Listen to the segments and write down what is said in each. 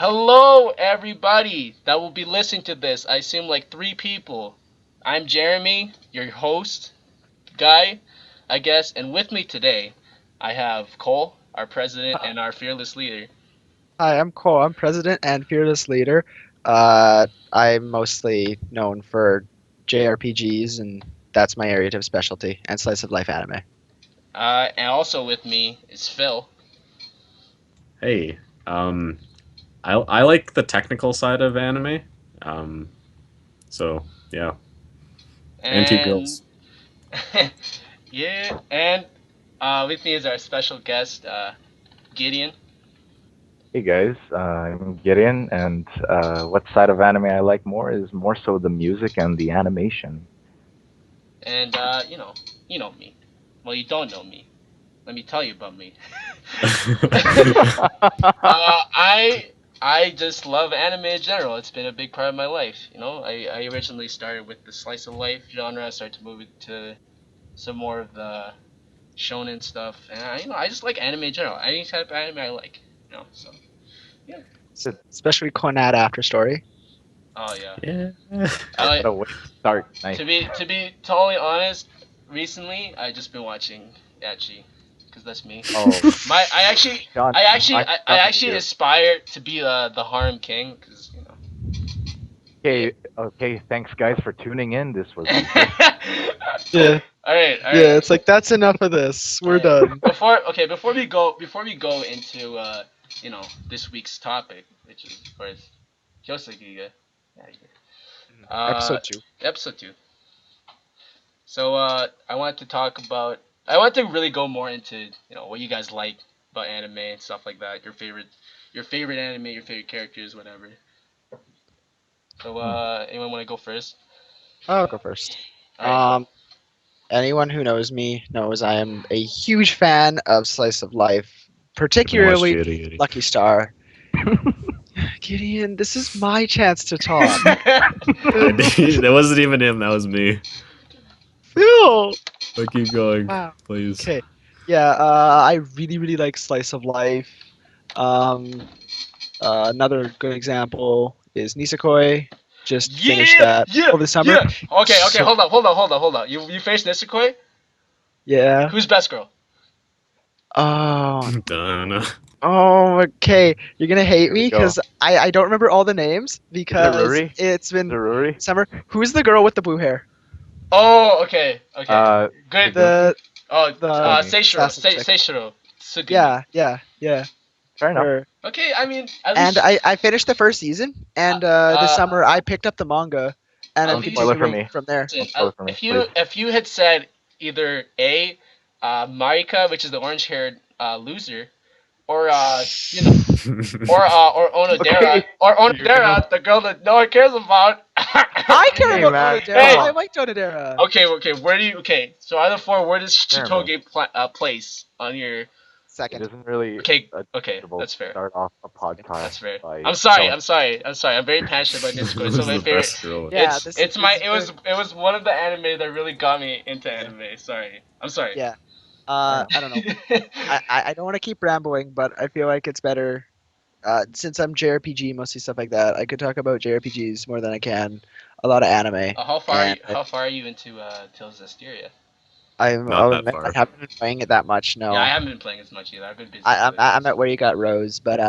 Hello, everybody that will be listening to this. I assume like three people. I'm Jeremy, your host, guy, I guess, and with me today, I have Cole, our president and our fearless leader. Hi, I'm Cole. I'm president and fearless leader. I'm mostly known for JRPGs, and that's my area of specialty, and slice of life anime. And also with me is Phil. Hey, um, I like the technical side of anime. Um, so yeah, anti And girls. yeah, and with me is our special guest, Gideon. Hey guys, I'm Gideon, and what side of anime I like more is more so the music and the animation. And you know me. Well, you don't know me. Let me tell you about me. I just love anime in general. It's been a big part of my life. I originally started with the slice of life genre. I started to move it to some more of the shonen stuff, and I just like anime in general. Any type of anime I like. So yeah. Especially Clannad after story. Oh yeah. Yeah. I What like a way to start. Nice. to be totally honest. Recently, I just been watching Yachi, because that's me. Oh, My I actually John, I actually I I nothing to actually do. aspire to be the harem king, because yeah. Okay, okay. Thanks guys for tuning in. This was interesting. Yeah, All right, all yeah. right. It's like that's enough of this. We're Alright. done. Before we go into this week's topic, which is of course Kyousogiga. Yeah, Episode 2. episode 2. So I want to really go more into what you guys like about anime and stuff like that. Your favorite anime, your favorite characters, whatever. So Hmm. anyone want to go first? I'll go first. All right, go. Um, Anyone who knows me knows I am a huge fan of slice of life, Haven't watched particularly Yuru Yuri. Lucky Star. Gideon, this is my chance to talk. That wasn't even him. That was me. Phil. But keep going, Wow. please. Okay. Yeah, I really, really like slice of life. Um, another good example is Nisekoi. Just finished Yeah, that yeah, over the summer. yeah. Okay, okay. So, Hold on. You finished Nisekoi? yeah. Who's best girl? Oh, Dun. oh, okay. You're gonna hate Here we me go. because I don't remember all the names Is it because Ruri? it's Is it been Ruri? summer. Who's the girl with the blue hair? Oh, okay, okay. Good. Sugumi. The Oh, Sugumi. assassin chick. Seishiro, Tsugumi. Yeah. Fair enough. Her. Okay, I mean, at And least, I finished the first season, and this uh, summer I picked up the manga, and at I'm Don't spoil least, it for continuing me. from there. Don't listen, spoil it for me, please. if you had said either A, Marika, which is the orange-haired loser, or or Onodera, Okay, or you're gonna. Onodera, the girl that no one cares about. I care Hey about man, Onodera. come Hey, I on, like Onodera. okay, so out of the four, where does Jeremy. Chitoge place on your? It Second. isn't really Okay, okay, acceptable that's to fair. start off a That's podcast fair. by I'm sorry. telling. I'm sorry. I'm sorry. I'm very passionate about Nezuko. It's one Who's of my the favorite. best girl? Yeah, It's this my is very it was one of the anime that really got me into yeah. anime. Sorry. I'm sorry. Yeah. Fair enough. I don't know. I don't want to keep rambling, but I feel like it's better. Since I'm JRPG, mostly stuff like that, I could talk about JRPGs more than I can a lot of anime. How far are And you? How far are you into Tales of Styria? Not I'll that admit I far. haven't been playing it that much. Yeah, I No, haven't been playing as much either. I've been busy with other I'm things. at where you got Rose, but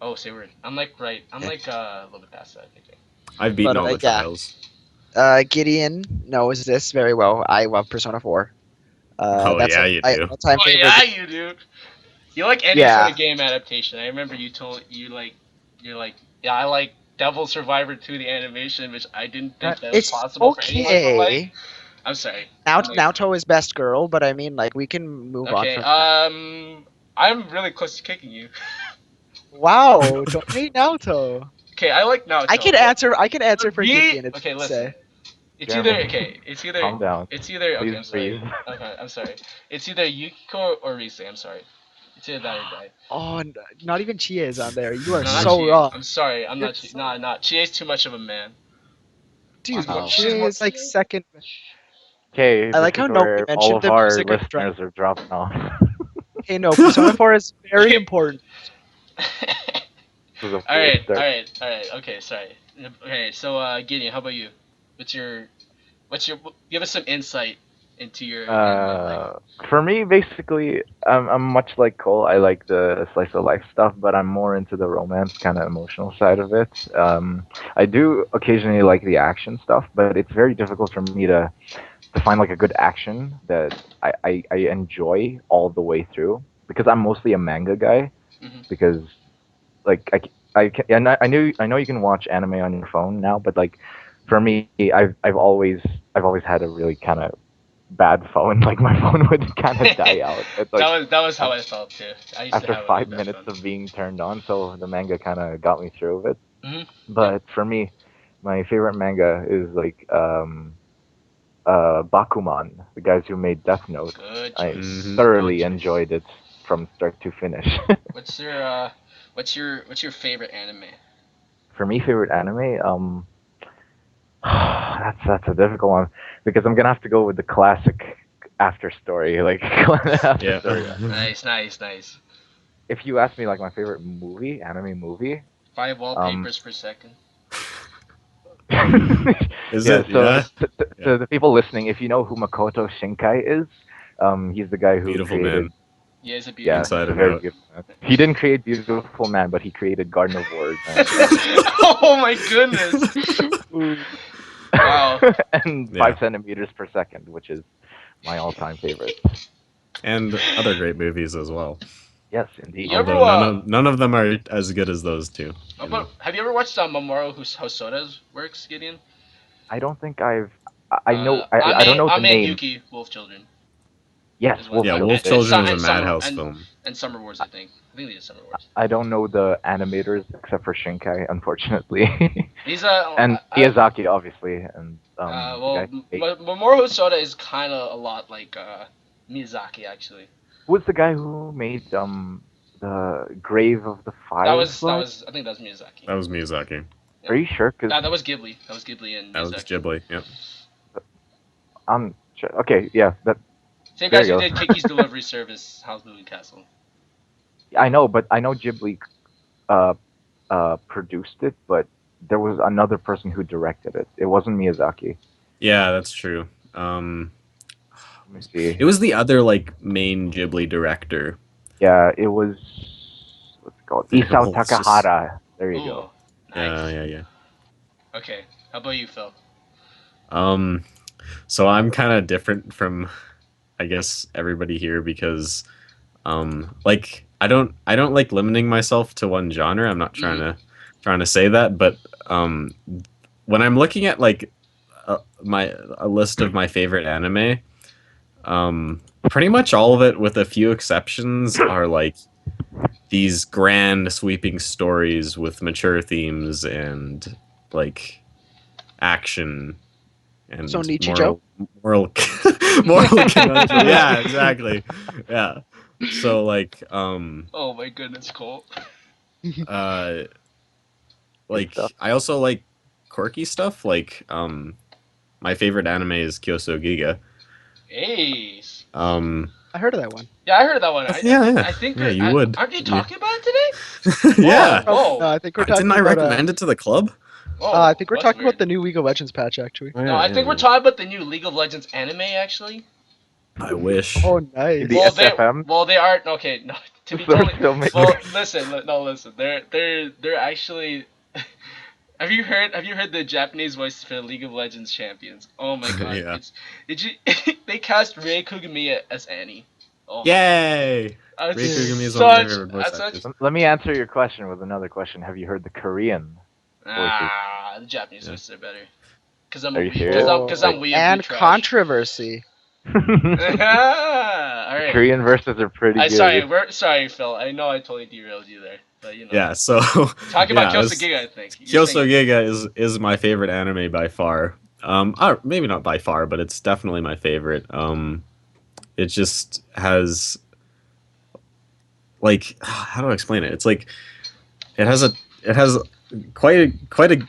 Oh, say word. I'm like right. I'm yeah. like a little bit past that. I think. I've beaten But all the yeah. trials. Gideon knows this very well. I love Persona 4. Oh That's yeah, like you my do. all-time Oh favorite yeah, game. you do. You like any sort Yeah, of game adaptation. I remember you're like, yeah, I like Devil Survivor 2 the animation, which I didn't think that was it's possible for anyone to like. okay. I'm sorry. Now I'm like, Naoto is best girl, but I mean, like, we can move on okay, from that. I'm really close to kicking you. Wow, don't hate Naoto. Okay, I like Naruto, but I can answer but for me, Gideon if okay, you listen. say. It's either Jeremy, okay. calm down. It's either okay. Please I'm breathe. sorry. Okay, I'm sorry. It's either Yukiko or Rise. I'm sorry. It's either that or die. Oh, not even Chie is on there. You are No, not so Chie. wrong. I'm sorry. I'm You're not Chie. so Nah, nah. Chie is too much of a man. dude. Wow. Chie She's more. is like second. Okay, I this like is how nobody where all mentioned of the our music of Drum. listeners are dropping off. Hey, no, Persona 4 is very important. was a All right, start. all right. Okay, sorry. Okay, so Gideon, how about you? Give us some insight into your anime life. For me, basically, I'm much like Cole. I like the slice of life stuff, but I'm more into the romance, kind of emotional side of it. I do occasionally like the action stuff, but it's very difficult for me to find like a good action that I enjoy all the way through because I'm mostly a manga guy. Mhm. Because like and I know you can watch anime on your phone now, but like for me, I've always had a really kind of bad phone. Like my phone would kind of die out at like That was how af- I felt too. I used to after have a really five bad minutes phone. of being turned on. So the manga kind of got me through it. Hmm. Yep. But for me, my favorite manga is like Bakuman, the guys who made Death Note. Good I choice. Good thoroughly choice. enjoyed it from start to finish. What's your favorite anime? For me, favorite anime, that's a difficult one because I'm gonna have to go with the classic after story, like Clannad after story. Yeah. Nice, nice, nice. If you ask me like my favorite movie, anime movie, 5 um, wallpapers per second. Is yeah. it? So Yeah. to the people listening, if you know who Makoto Shinkai is, he's the guy who Beautiful created. man. Yeah, it's a Yeah, beautiful Inside he's a man. and very out. beautiful man. He didn't create Beautiful Man, but he created Garden of Words and Oh my goodness! Ooh. Wow. and Yeah. 5 centimeters per second, which is my all-time favorite. And other great movies as well. Yes, indeed. You ever Although none of them are as good as those two. You know? but have you ever watched Mamoru Hosoda's works, Gideon? I don't think I know. I don't know the Ame name. Yuki, Wolf Children. Yes, Is Wolf one. Yeah, And, Wolf Children. Children is a Summer Madhouse film. and Summer Wars, I think. I think they did Summer Wars. I don't know the animators except for Shinkai, unfortunately, He's and Miyazaki, obviously, and the well, guy who made. Mamoru Hosoda is kind of a lot like Miyazaki, actually. Who was the guy who made the Grave of the Firefly? I think that was Miyazaki. That was Miyazaki. Are you sure? Because That was Ghibli. That was Ghibli and That was Miyazaki. Ghibli. Yep. I'm sure. Okay, yeah, that Same there guys you who go. did Kiki's Delivery Service, House Moving Castle. I know, but I know Ghibli produced it, but there was another person who directed it. It wasn't Miyazaki. Yeah, that's true. Let me see. It was the other like main Ghibli director. Yeah, it was what's it called? Yeah, Isao well, it's just- Takahata. There you Ooh, go. nice. Yeah. Okay, how about you, Phil? So I'm kind of different from, I guess, everybody here because, like I don't like limiting myself to one genre. I'm not trying to say that, but when I'm looking at like a list of my favorite anime, pretty much all of it, with a few exceptions, are like these grand sweeping stories with mature themes and like action and So Nichijou? moral conundrum. Yeah, exactly. Yeah. So like Oh my goodness, Cole. uh like stuff. I also like quirky stuff. Like my favorite anime is Kyousogiga. Ace. I heard of that one. Yeah, I heard that one. Yeah. I think Yeah, you would. Aren't you Yeah. talking about it today? Yeah. Whoa. No, I think we're talking Didn't I about. recommend it to the club? Whoa, I think we're that's talking weird. about the new League of Legends patch, actually. Oh, No, yeah, I yeah, think we're yeah. talking about the new League of Legends anime, actually. I wish. Oh, nice. The SFM? They are okay. No, to be So totally. still make- Well, listen. They're actually. Have you heard the Japanese voice for the League of Legends champions? Oh my god! Yeah. Did you? They cast Rei Kugamiya as Annie. Oh, Yay! that's Rei Kugami is one of my such- favorite voice that's such- actors. Let me answer your question with another question. Have you heard the Korean? The Japanese Yeah. voices are better. Cause I'm Are a you weeb. serious? Cause I'm weeb. And controversy. All right. Korean verses are pretty good. Sorry, Phil. I know I totally derailed you there, but you know. Yeah, so Talk about yeah, Kyousogiga, I think. You're saying- Kyousogiga is my favorite anime by far. Maybe not by far, but it's definitely my favorite. It just has like how do I explain it? It's like it has quite a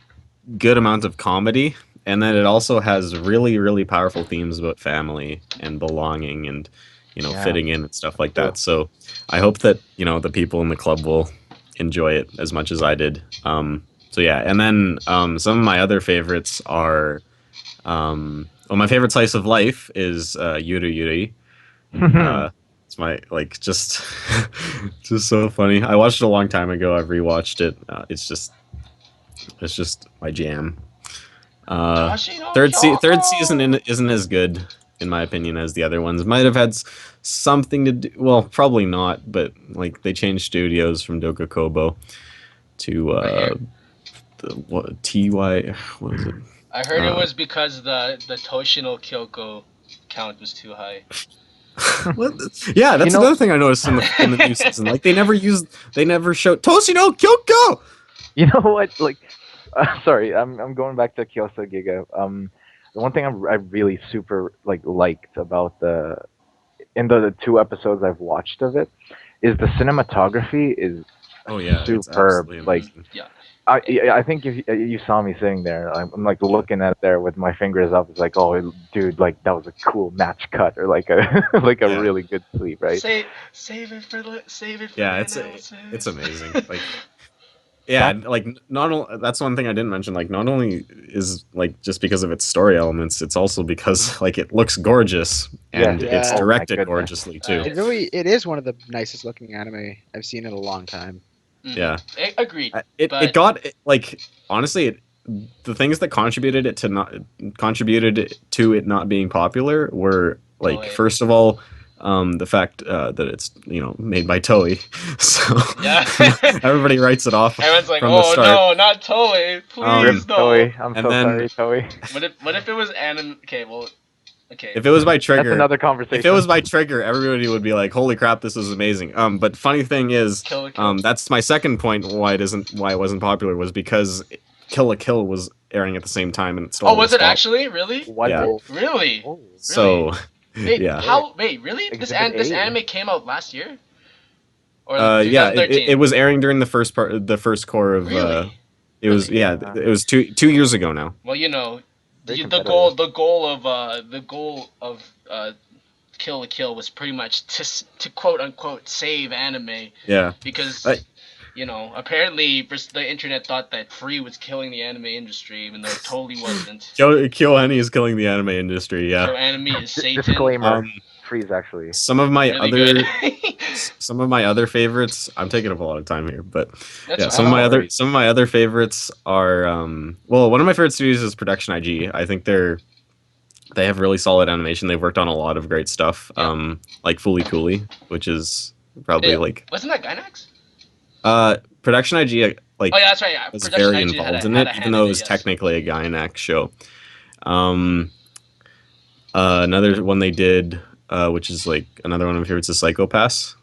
good amount of comedy, and then it also has really powerful themes about family and belonging and Yeah. fitting in and stuff like that. So I hope that the people in the club will enjoy it as much as I did. So yeah, and then some of my other favorites are, well, my favorite slice of life is Yuru Yuri. It's my like just just so funny. I watched it a long time ago. I've rewatched it. It's just my jam. Third season isn't as good in my opinion as the other ones. Might have had something to do. Well, probably not. But like they changed studios from Dokakobo to what TY. What is it? I heard it was because the Toshino Kyoko count was too high. What? Yeah, that's another thing I noticed in the new season. Like they never showed Toshino Kyoko. You know what? Like, sorry, I'm going back to Kyousogiga. The one thing I really super liked about in the 2 episodes I've watched of it is the cinematography is superb. Like, yeah. I think if you saw me sitting there, I'm like looking at there with my fingers up. It's like, oh, dude, like that was a cool match cut or like a a really good sleep, right? Save it for yeah, it's amazing. Like, yeah, like that's one thing I didn't mention. Like, not only is like just because of its story elements, it's also because like it looks gorgeous and it's directed gorgeously too. It is one of the nicest looking anime I've seen in a long time. Mm-hmm. Yeah, agreed. It got like honestly, the things that contributed to it not being popular were like Toei. First of all, the fact that it's made by Toei, so everybody writes it off. Everyone's like, from the start. No, not Toei, please no. Toei. I'm so sorry, Toei. What if it was anime? Okay. If it was by Trigger, that's another conversation. If it was by Trigger, everybody would be like, "Holy crap, this is amazing!" But funny thing is, Kill la Kill. That's my second point why it wasn't popular was because Kill la Kill was airing at the same time and it still. Oh, was it actually really? What? Yeah. Really? Oh. So, wait, yeah. Wait, really? This Exhibit A? anime came out last year? Or yeah, 2013? it was airing during the first core of. Really? It was it was 2 years ago now. Well, Very the goal of Kill la Kill was pretty much to quote unquote save anime. Yeah. Because apparently the internet thought that Free was killing the anime industry, even though it totally wasn't. KyoAni is killing the anime industry. Yeah. So anime is Satan. Disclaimer: Freeze actually. Some of my Really some of my other favorites. I'm taking up a lot of time here, but That's yeah, fine. some of my other favorites are well, one of my favorite studios is Production IG. I think they have really solid animation. They've worked on a lot of great stuff. Yeah. Like Fooly Cooly, which is probably like wasn't that Gainax? Production IG Oh yeah, that's right. Yeah. was Production very IG involved had in a it, hand even though in it was yes. technically a Gainax show. Another one they did, which is like another one of my favorites, is Psycho-Pass.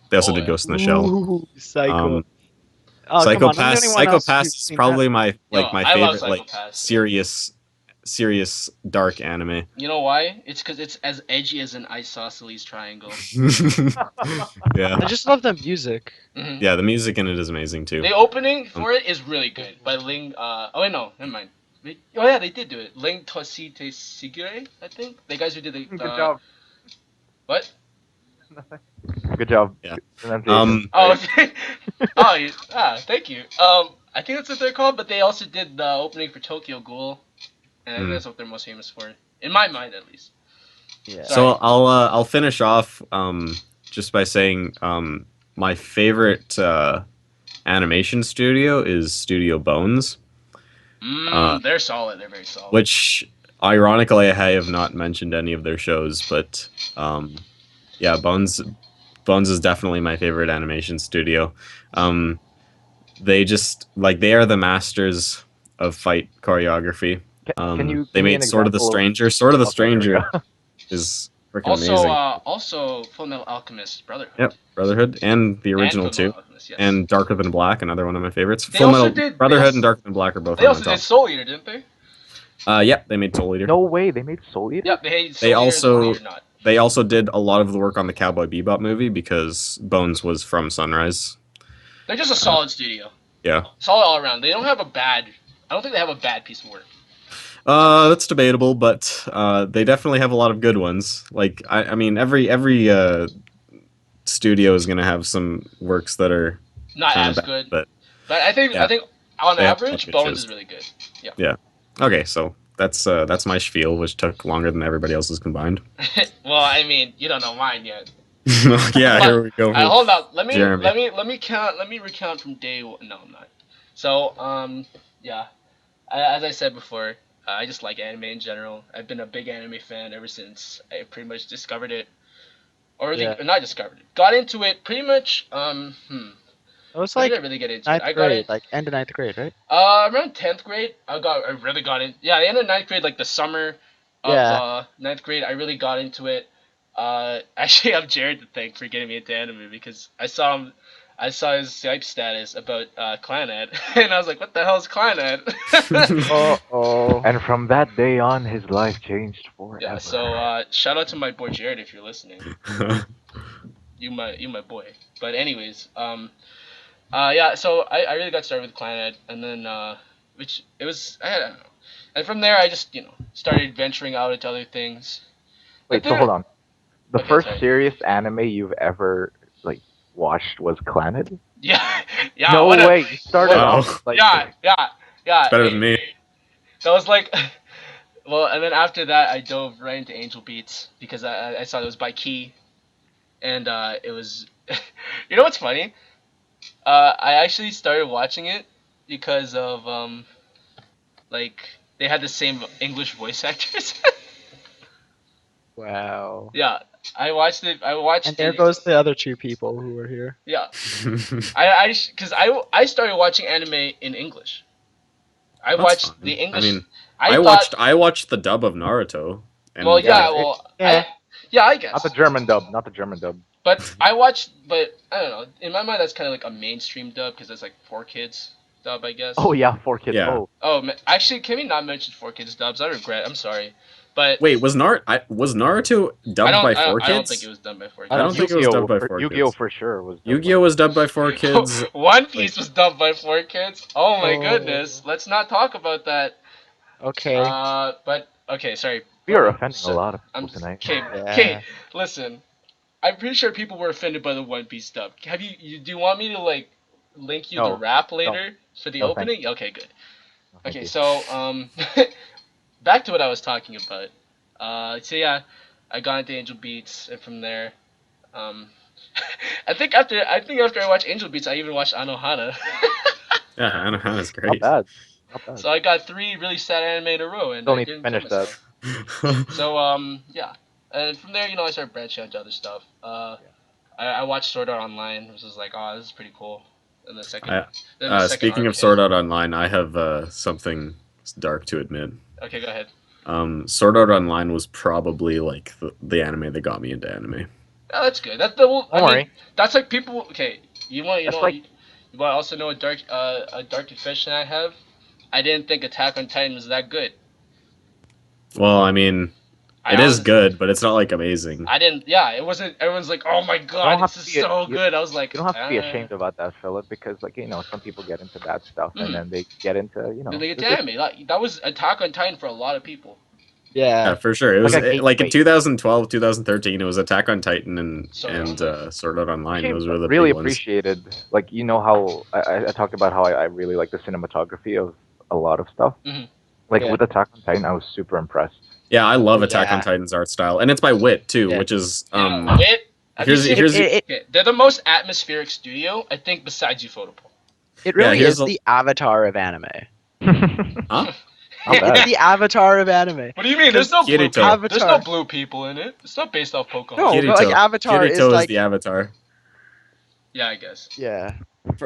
They also did Ghost in the Shell. Ooh, Psycho. Psycho-Pass. Psycho-Pass is probably my my I love favorite Psycho-Pass. serious dark anime. You know why? It's because it's as edgy as an isosceles triangle. Yeah. I just love the music. Mm-hmm. Yeah, the music in it is amazing too. The opening for it is really good. By Ling. Oh wait, no, never mind. Oh yeah, they did do it. Ling Tosite Sigure, I think. The guys who did the. Good job. What? Good job. Yeah. Pronunciation. Oh. Thank you. I think that's what they're called, but they also did the opening for Tokyo Ghoul, and I think that's what they're most famous for, in my mind at least. Yeah. So I'll finish off just by saying my favorite animation studio is Studio Bones. They're solid. They're very solid. Which, ironically, I have not mentioned any of their shows, but yeah, Bones is definitely my favorite animation studio. They just they are the masters of fight choreography. Can you they give me made an Sword of the example Stranger. Sword of the Stranger is freaking amazing. Also, Fullmetal Alchemist Brotherhood. Yep, Brotherhood and the original and too. Alchemist, yes. And Darker Than Black, another one of my favorites. They also Fullmetal did- Brotherhood and Darker Than Black are both They on my also top. did Soul Eater, didn't they? Yep, they made Soul Eater. No way, they made Soul Eater? Yep, they They also- not. They also did a lot of the work on the Cowboy Bebop movie because Bones was from Sunrise. They're just a solid studio. Yeah. Solid all around. They don't have a bad. I don't think they have a bad piece of work. That's debatable, but they definitely have a lot of good ones. Like I mean, every studio is gonna have some works that are Not kind as of bad, good, but but I think yeah, on they have average, tough Bones issues. is really good. Yeah. Okay, so that's my spiel, which took longer than everybody else's combined. Well, I mean, you don't know mine yet. Yeah, Hold, here we go. hold on. Let me Jeremy. count. Let me recount from day one. No, I'm not. So yeah. As I said before, I just like anime in general. I've been a big anime fan ever since I pretty much discovered it, or Yeah. not discovered it, got into it pretty much. It was When did like I really get into it? ninth I got grade, it. like end of ninth grade, right? Around 10th grade, I really got in. Yeah, the end of ninth grade, like the summer of Yeah. ninth grade, I really got into it. Actually, I have Jared to thank for getting me into anime because I saw his Skype status about Clannad, and I was like, "What the hell is Clannad?" Oh. And from that day on, his life changed Yeah. forever. So shout out to my boy Jared if you're listening. You my boy. But anyways, yeah. So I really got started with Clannad, and then which it was I don't know, and from there I just started venturing out into other things. Like Wait, so there. hold on. The Okay, first sorry. serious anime you've ever like watched was Clannad? Yeah, yeah. No What a way. You started what? Wow. off with like Yeah, yeah, yeah. Better than me. That was like, well, and then after that I dove right into Angel Beats because I saw it was by Key, and it was, you know what's funny? I actually started watching it because of like they had the same English voice actors. Wow. Yeah, I watched it. I watched And there it. goes the other two people who were here. Yeah, because I started watching anime in English. I That's watched the fine. I English. mean, I thought. I watched the dub of Naruto, Well, and yeah. yeah, Well, Yeah. I not guess. the German dub, not the German dub. But I watched. But I don't know. In my mind, that's kind of like a mainstream dub because it's like 4 Kids dub, I guess. Oh yeah, 4 Kids. Yeah. Oh, Oh, actually, can we not mention 4 Kids dubs? I regret. I'm sorry, but Wait, was Naruto dubbed by I don't think it 4 Kids? was done by four I don't Kids. think it was dubbed by 4 Yu-Gi-Oh Kids. for sure was. Yu-Gi-Oh was dubbed by 4 Kids. One Like, Piece was dubbed by 4 Kids. Oh my Oh. goodness. Let's not talk about that. Okay. But okay, sorry. We are offending a So- lot of I'm people tonight. okay. Yeah. Okay, listen. I'm pretty sure people were offended by the One Piece dub. Have do you want me to like link you the No, rap later for the No, thank opening? Okay, good. No, thank Okay, you. so back to what I was talking about. So yeah, I got into Angel Beats, and from there, um, I think after I watched Angel Beats, I even watched AnoHana. yeah, AnoHana's Not great. bad. Not bad. So I got 3 really sad anime in a row, and Still I need to didn't kill finish that. myself. So yeah, and from there, I started branching out to other stuff. I watched Sword Art Online, which was like, oh, this is pretty cool. And the second, Speaking arc of Sword Art Online, I have something dark to admit. Okay, go ahead. Sword Art Online was probably like the anime that got me into anime. Oh, that's good. That's the Don't I worry. mean, that's like people. Okay, you want That's like- you want to also know a dark confession I have. I didn't think Attack on Titan was that good. Well, I mean, I it is honestly- good, but it's not like amazing. I didn't. Yeah, it wasn't. Everyone's like, "Oh my god, have this to is be a- so you- good." I was like, You don't have to be ashamed about that, Philip, because some people get into bad stuff Mhm. and then they get into Then they get to this- anime. That was Attack on Titan for a lot of people. Yeah, Yeah. for sure. It was Like a like in gateway. 2012, 2013. It was Attack on Titan and Sword Sword Art Online. Actually, Those were the really big ones. appreciated. Like how I talked about how I really like the cinematography of a lot of stuff. Mhm. Like Yeah. with Attack on Titan, I was super impressed. Yeah, I love Oh, Attack on yeah. Titan's art style, and it's by Wit too, Yeah. which is Yeah, Wit. Have you here's seen- here's okay, they're the most atmospheric studio, I think, besides Ufotable. It really here's is a- the avatar of anime. huh? Not It's bad. the avatar of anime. What do you mean? There's no blue Kirito. people. There's no Avatar. blue people in it. It's not based off Pokemon. No, but like Avatar Kirito is is like the avatar. Yeah, I guess. yeah.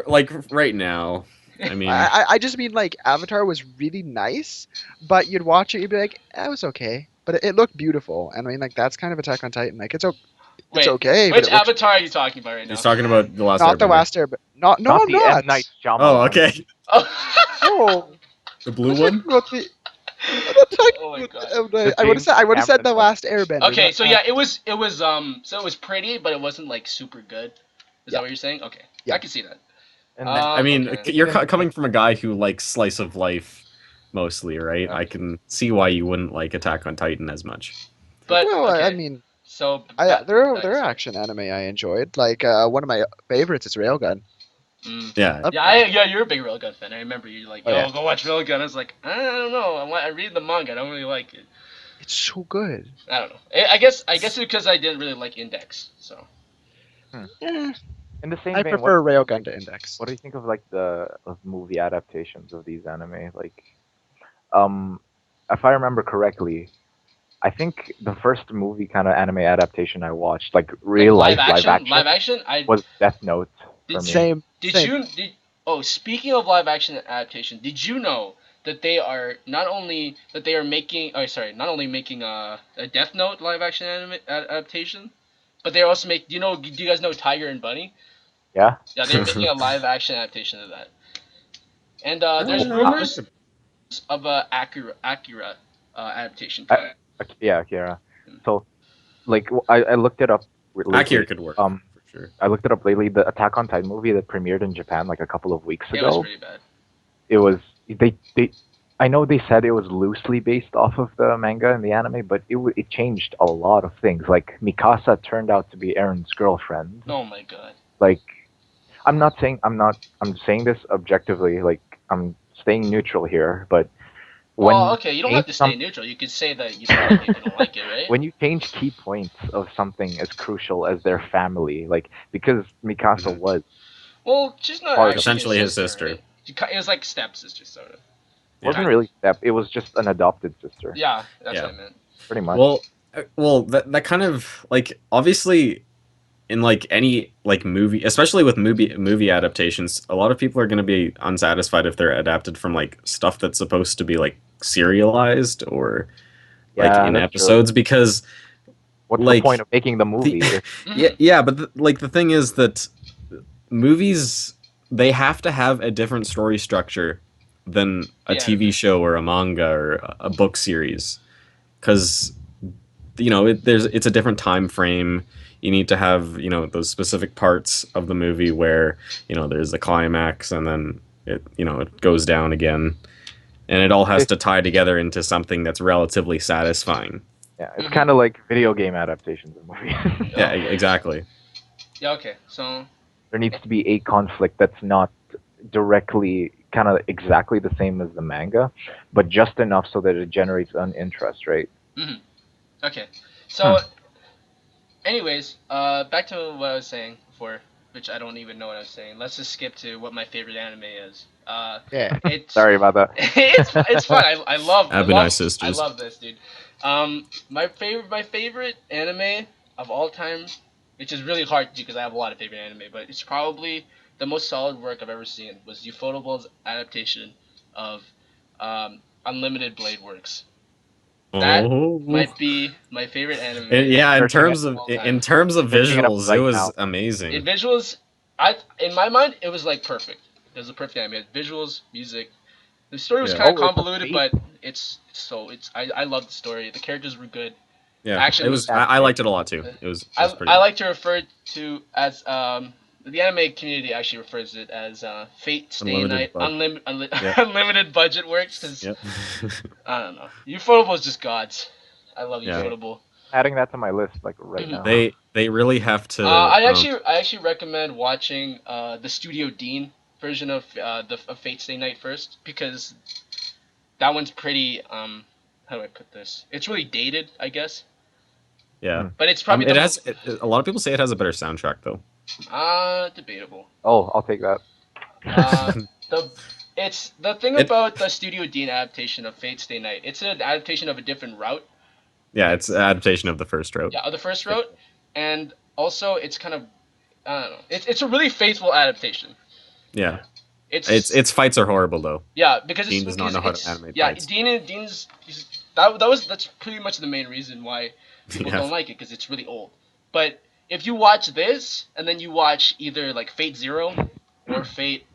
Like right now, I mean, I just mean like Avatar was really nice, but you'd watch it, you'd be like, that was okay, but it looked beautiful, and I mean like that's kind of Attack on Titan. Like it's Wait, okay, but which it looks Avatar are you talking about right now? he's talking about the last. not the Airbender. last Airbender. Not no, Not I'm the not. M Night Shyamalan. Oh, okay. Oh. No, The blue I'm one. talking about the. I'm not talking Oh my about God. the M. Night. The I would have said James the Cameron last Airbender. Okay, not so that. yeah, it was pretty, but it wasn't like super good. Is Yeah. that what you're saying? Okay, Yeah. I can see that. And I mean, okay. you're coming from a guy who likes slice of life mostly, right? Yeah. I can see why you wouldn't like Attack on Titan as much. But Well, okay, I mean, so there are sorry. action anime I enjoyed. Like one of my favorites is Railgun. Yeah, Yeah, you're a big Railgun fan. I remember you like, Oh, yo, yeah. go watch Railgun. I was like, I don't know. I read the manga. I don't really like it. It's so good. I don't know. I guess it's because I didn't really like Index. So Eh, In the same I vein, prefer Railgun to Index. what do you think of like the of movie adaptations of these anime? Like, if I remember correctly, I think the first movie kind of anime adaptation I watched, like real like life live action. was Death Note for Did me. Same. Did Same. you did oh speaking of live action adaptation, did you know that they are not only that they are making not only making a Death Note live action adaptation, but they're also do you guys know Tiger and Bunny? Yeah. Yeah, they're making a live action adaptation of that. And there's Ah, rumors of a Akira adaptation coming. Yeah, Akira. So, like, I looked it up lately. Akira could work for sure. I looked it up lately. The Attack on Titan movie that premiered in Japan like a couple of weeks It was ago. pretty bad. It was they. I know they said it was loosely based off of the manga and the anime, but it changed a lot of things. Like Mikasa turned out to be Aaron's girlfriend. Oh my god. Like, I'm saying this objectively. Like, I'm staying neutral here, but when Well, okay, you don't have to stay neutral. You could say that you don't like it if you don't like it, right? when you change key points of something as crucial as their family, like because Mikasa was Well, she's not Or actually essentially his his sister. Right? It was like stepsister, sort of. wasn't really step, it was just an adopted sister. Yeah, that's Yeah. what I meant. Pretty much. Well, that kind of like obviously in like any like movie, especially with movie adaptations, a lot of people are going to be unsatisfied if they're adapted from like stuff that's supposed to be like serialized or like in that's episodes true. because What's like, the point of making the movie? yeah, but like the thing is that movies, they have to have a different story structure than a Yeah. TV show or a manga or a book series, because it's a different time frame. You need to have those specific parts of the movie where there's the climax and then it goes down again, and it all has to tie together into something that's relatively satisfying. Yeah, it's kind of like video game adaptations of movies. Yeah, exactly. Yeah, okay. So There needs to be a conflict that's not directly kind of exactly the same as the manga, but just enough so that it generates an interest, right? okay. So anyways, back to what I was saying before, which I don't even know what I was saying. Let's just skip to what my favorite anime is. Yeah. Sorry about that. it's fun. I love Sisters. I love this, dude. My favorite anime of all time, which is really hard to do because I have a lot of favorite anime, but it's probably the most solid work I've ever seen, was Ufotable's adaptation of Unlimited Blade Works. That might be my favorite anime. Yeah, in Searching terms it of all time. in terms of Searching it up visuals, right it was now. amazing. In visuals, in my mind, it was like perfect. It was a perfect anime. Visuals, music. The story was Yeah. kind of Oh, it's a convoluted, beat. but I love the story. The characters were good. Yeah, Action it was. I liked it a lot too. It was pretty. I like to refer to as the anime community actually refers it as Fate Stay Night Unlimited Budget Works, because Yep. I don't know. Ufotable is just gods. I love Yeah. Ufotable. Adding that to my list, like right now. They really have to. I actually recommend watching the Studio Dean version of Fate Stay Night first, because that one's pretty how do I put this? It's really dated, I guess. Yeah, but it's probably a lot of people say it has a better soundtrack though. Debatable. Oh, I'll take that. The thing about the Studio Dean adaptation of Fate Stay Night. It's an adaptation of a different route. Yeah, it's an adaptation of the first route. Yeah, of the first route, and also it's kind of I don't know. It's a really faithful adaptation. Yeah. Its fights are horrible though. Yeah, because Dean does not know how to animate fights. That's pretty much the main reason why people don't like it, because it's really old. But if you watch this and then you watch either like Fate Zero or Fate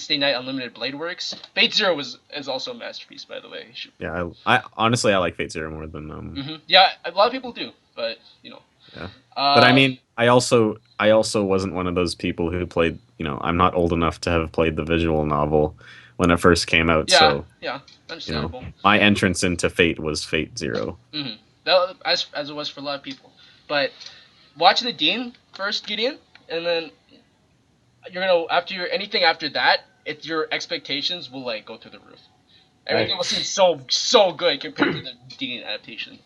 Stay Night Unlimited Blade Works, Fate Zero is also a masterpiece, by the way. Yeah, I honestly like Fate Zero more than Yeah, a lot of people do, but Yeah. But I mean, I also wasn't one of those people who played. I'm not old enough to have played the visual novel when it first came out. Yeah, so understandable. My entrance into Fate was Fate Zero. That, as it was for a lot of people. But watch the Dean first, Gideon, and then you're gonna anything after that, your expectations will like go through the roof. Everything will seem so good compared to the Dean adaptation.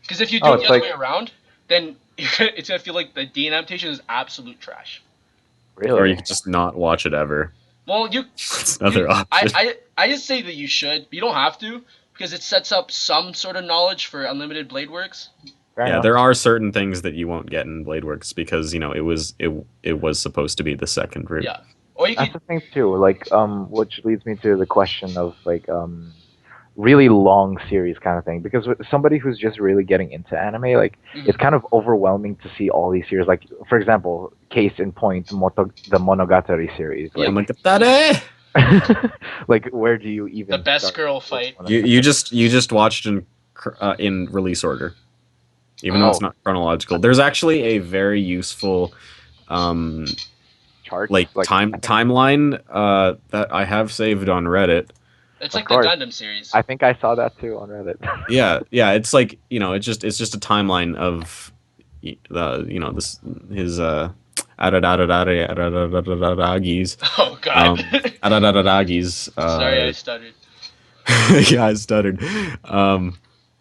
Because if you do Oh, it the it's other like way around, then it's gonna feel like the Dean adaptation is absolute trash. Or you really. could just not watch it ever. Well, That's another option. I just say that you should, but you don't have to because it sets up some sort of knowledge for Unlimited Blade Works. Fair Yeah, enough. there are certain things that you won't get in Blade Works because it was supposed to be the second route. Yeah, or you That's could. the thing too. Like, which leads me to the question of like, really long series kind of thing. Because with somebody who's just really getting into anime, like, it's kind of overwhelming to see all these series. Like, for example, case in point, the Monogatari series. Yeah. Like, Monogatari! like, where do you even The best start girl with fight. one of You them? just watched in release order, even though Oh. it's not chronological. There's actually a very useful Charts, like I think, timeline that I have saved on Reddit. It's Of like course. the Gundam series. I think I saw that too on Reddit. Yeah, it's like it's just a timeline of this his Aradadadagi's Oh God. Aradadadagi's Sorry, I stuttered. yeah, I stuttered.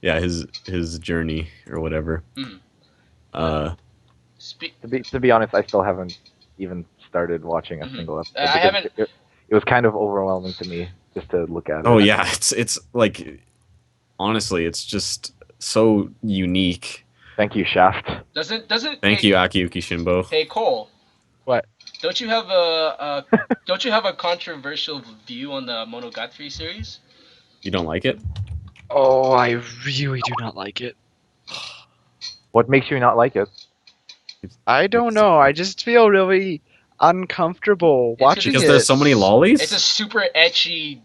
Yeah, his journey or whatever. Mhm. Uh, To be honest, I still haven't even started watching a Mhm. single episode. I because haven't- It was kind of overwhelming to me just to look at it. oh yeah, it's like honestly, it's just so unique. Thank you, Shaft. Doesn't. Thank you, Akiyuki Shimbo. Hey Cole. What? Don't you have a controversial view on the Monogatari series? You don't like it? Oh, I really do not like it. What makes you not like it? I don't know. I just feel really uncomfortable It's watching Because it. there's so many lollies. It's a super etchy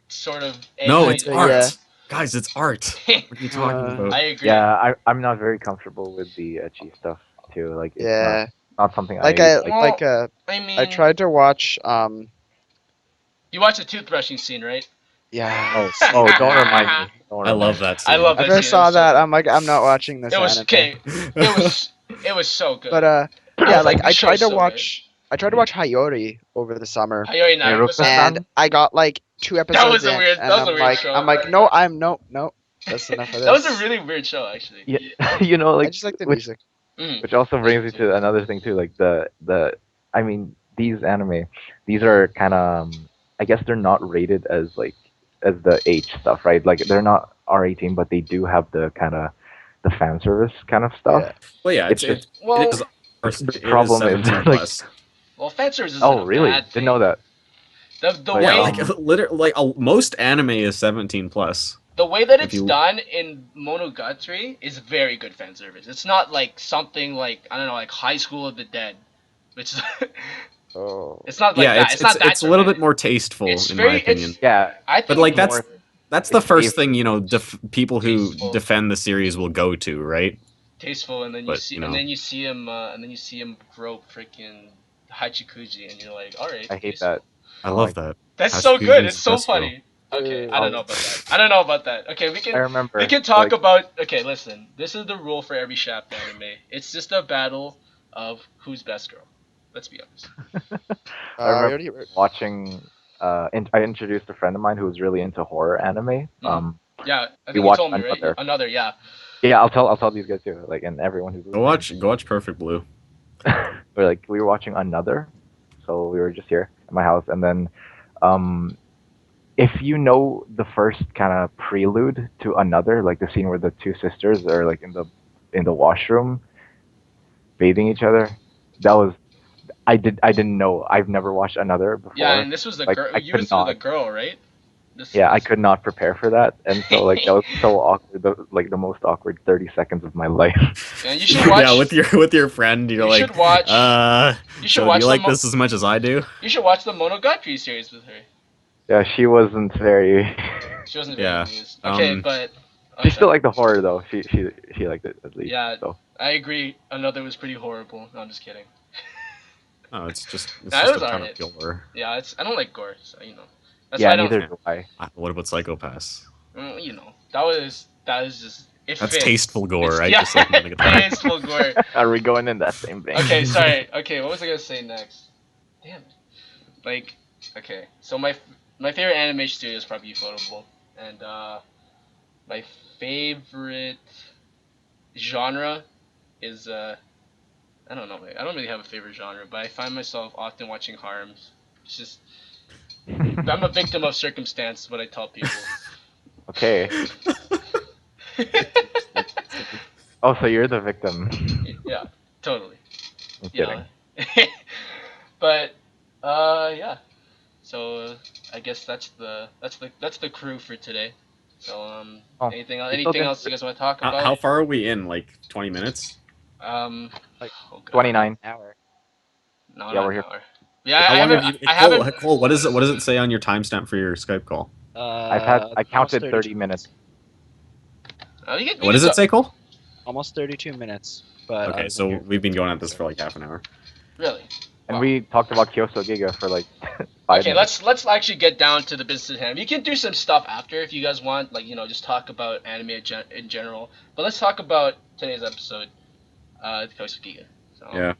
sort of. No, edgy- it's Yeah. art, guys. It's art. What are you talking Uh, about? I agree. Yeah, I'm not very comfortable with the ecchi stuff too. Like, it's Yeah, not something like I Well, I mean, I tried to watch You watched the toothbrushing scene, right? yeah. Oh, don't remind me. Don't I remind love me. that. Scene. I love that After I scene. saw It was so that, good. I'm like, I'm not watching this It was anime. okay. It was so good. But I yeah, was like like, I this tried show's to so watch. I tried to watch Hayori over the summer, Hayori Naruto-san. and I got like 2 episodes was a in, weird- and that was a I'm weird like, show. I'm like, no, that's enough of this. That was a really weird show, actually. Yeah, you know, I like, just like the which music. which also brings me to another thing too. Like I mean, these anime, these are kind of, I guess they're not rated as like as the H stuff, right? Like, they're not R18, but they do have the kind of the fan service kind of stuff. Yeah. Well, yeah, It's it Well, is. The It problem is, 17 like- plus. well, fan service isn't Oh, a really? bad thing. Didn't know that. The But, way Yeah, like literally, most anime is 17 plus. the way that if it's you- done in Monogatari is very good fan service. It's not like something like, I don't know, like High School of the Dead, which Oh. it's not like Yeah, that. It's not that it's a little bit dramatic. more tasteful It's in very- my opinion. Yeah, I think But like it's that's that's the It's first tasteful. thing people who Tasteful. defend the series will go to, right? tasteful, and then you But, see, you know. and then you see him grope freaking Hachikuji, and you're like, all right. I hate tasteful. that. I love that. That's Hachikuji so good. is It's so best girl. funny. Okay, Uh, I don't know about that. I don't know about that. Okay, we I can remember. we can talk like, about. Okay, listen. This is the rule for every Shaft anime. It's just a battle of who's best girl. Let's be honest. I remember already- watching. I introduced a friend of mine who was really into horror anime. Yeah, I We think you watched told me, right? Another. Another, yeah. Yeah, I'll tell these guys too. Like, and everyone who's Go watch Perfect Blue. we were watching Another, so we were just here at my house, and then, if you know the first kind of prelude to Another, like the scene where the two sisters are like in the washroom, bathing each other, that was. I didn't know. I've never watched Another before. Yeah, and this was the Like, girl. I You could was the not. girl, right? Yeah, I could not prepare for that, and so like that was so awkward. The most awkward 30 seconds of my life. Yeah, you should watch. Yeah, with your friend, you're You like, should watch- You should so watch do you like the this as much as I do? You should watch the Monogatari series with her. Yeah, she wasn't very. She wasn't very Yeah, amused. Okay, but She still liked the horror though. She liked it at least. Yeah. So I agree. Another was pretty horrible. No, I'm just kidding. Oh, it's just Nah, it a was ton alright. of gore. Yeah, I don't like gore, so you know. That's why yeah, I don't. neither do I. What about Psychopaths? You know, that was just. It That's fits. tasteful gore, right? Yeah, Just like Monogatari. tasteful gore. Are we going in that same vein? Okay, sorry. Okay, what was I gonna say next? damn it. Like, okay, so my favorite anime studio is probably Ufotable, and my favorite genre is I don't know. I don't really have a favorite genre, but I find myself often watching harems. It's just I'm a victim of circumstance. Is what I tell people. Okay. Oh, so you're the victim. Yeah, totally. I'm You kidding. know. But yeah. So I guess that's the crew for today. So Oh, anything we still anything didn't- else you guys want to talk How about? far are we in? Like 20 minutes? Um, Like, oh God. 29. Hour. No, Yeah, not we're an here. hour. Yeah, How I long haven't. have you? I Cole, haven't. Cole, what does it say on your timestamp for your Skype call? I Almost counted 32 30 minutes. You What can does go. it say, Cole? Almost 32 minutes. But I Okay, was so in here. we've been going at this for like half an hour. Really? And Wow. we talked about Kyousogiga for like 5 Okay, minutes. let's actually get down to the business at hand. You can do some stuff after if you guys want, like just talk about anime in general. But let's talk about today's episode, Kyousogiga. So, Yeah.